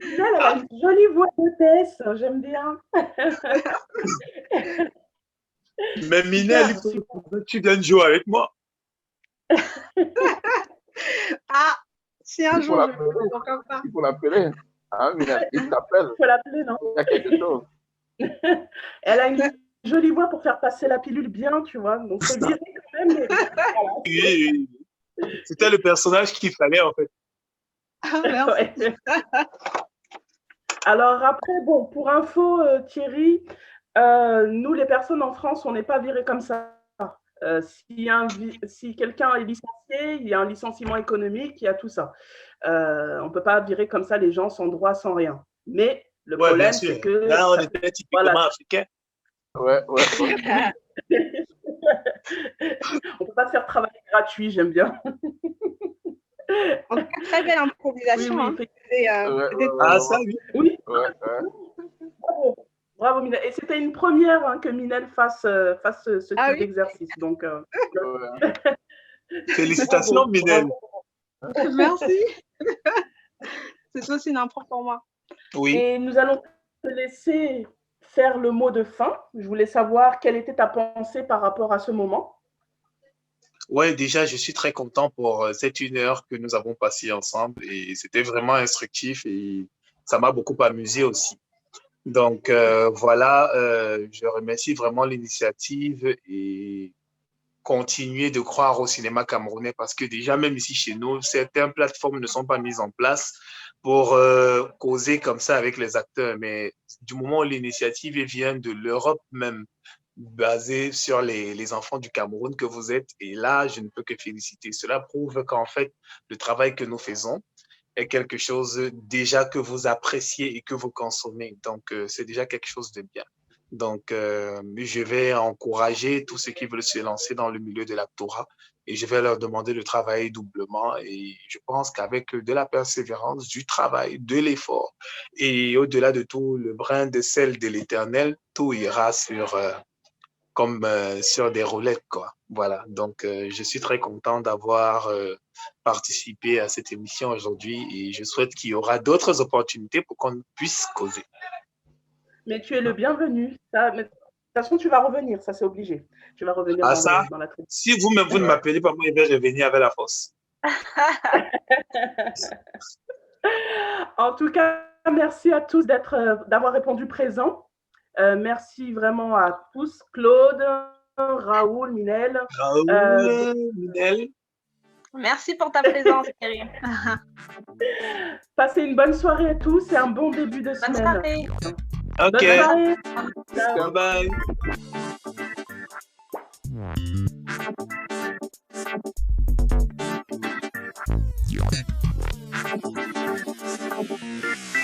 Minel, elle a une jolie voix d'hôtesse, j'aime bien. Mais Minel, il Super, faut super. que tu viennes jouer avec moi. Ah, si un Il faut jour je l'appeler. peux, pourquoi pas. Il faut l'appeler. Hein, Minel, il t'appelle. Il faut l'appeler, non? Il y a quelque chose. Elle a une jolie voix pour faire passer la pilule bien, tu vois. Donc, faut le virer quand même. Mais voilà. Oui, c'était le personnage qu'il fallait, en fait. Ah, merci. Ouais. Alors après, bon, pour info, Thierry, nous, les personnes en France, on n'est pas virés comme ça. Si quelqu'un est licencié, il y a un licenciement économique, il y a tout ça. On ne peut pas virer comme ça les gens sans droit, sans rien. Mais le Ouais, bien problème, sûr. c'est que Là, on était typiquement voilà, africain. Ouais, ouais, ouais. on ne peut pas se faire travailler gratuit, j'aime bien. En tout cas, très belle Oui, improvisation. oui, Hein. Ouais, C'était ouais, Ah, ouais, ça, oui. oui, ouais, ouais. bravo, bravo Minel. Et c'était une première hein, que Minel fasse ce Ah type oui, d'exercice. Donc, Ouais. Félicitations, bravo, Minel. bravo. merci. C'est aussi une impro pour moi. Oui. Et nous allons te laisser faire le mot de fin. Je voulais savoir quelle était ta pensée par rapport à ce moment. Ouais, déjà, je suis très content pour cette 1 heure que nous avons passée ensemble et c'était vraiment instructif et ça m'a beaucoup amusé aussi. Donc, voilà, je remercie vraiment l'initiative et continuer de croire au cinéma camerounais parce que déjà, même ici chez nous, certaines plateformes ne sont pas mises en place pour causer comme ça avec les acteurs. Mais du moment où l'initiative vient de l'Europe même, basée sur les enfants du Cameroun que vous êtes, et là, je ne peux que féliciter. Cela prouve qu'en fait, le travail que nous faisons est quelque chose déjà que vous appréciez et que vous consommez. Donc, c'est déjà quelque chose de bien. Donc, je vais encourager tous ceux qui veulent se lancer dans le milieu de l'actorat et je vais leur demander de travailler doublement. Et je pense qu'avec de la persévérance, du travail, de l'effort et au-delà de tout, le brin de sel de l'Éternel, tout ira comme sur des roulettes, quoi. Voilà. Donc, je suis très content d'avoir participé à cette émission aujourd'hui et je souhaite qu'il y aura d'autres opportunités pour qu'on puisse causer. Mais tu es le bienvenu. Mais de toute façon, tu vas revenir, ça c'est obligé. Tu vas revenir Ah, dans ça, la traite. si vous-même, vous ne m'appelez pas, moi, je vais revenir avec la force. En tout cas, merci à tous d'avoir répondu présent. Merci vraiment à tous, Claude, Raoul, Minel. Raoul, Minel. Merci pour ta présence, Thierry. Passez une bonne soirée à tous et un bon début de Bonne semaine. soirée. Ok. Bonne soirée. Bye bye.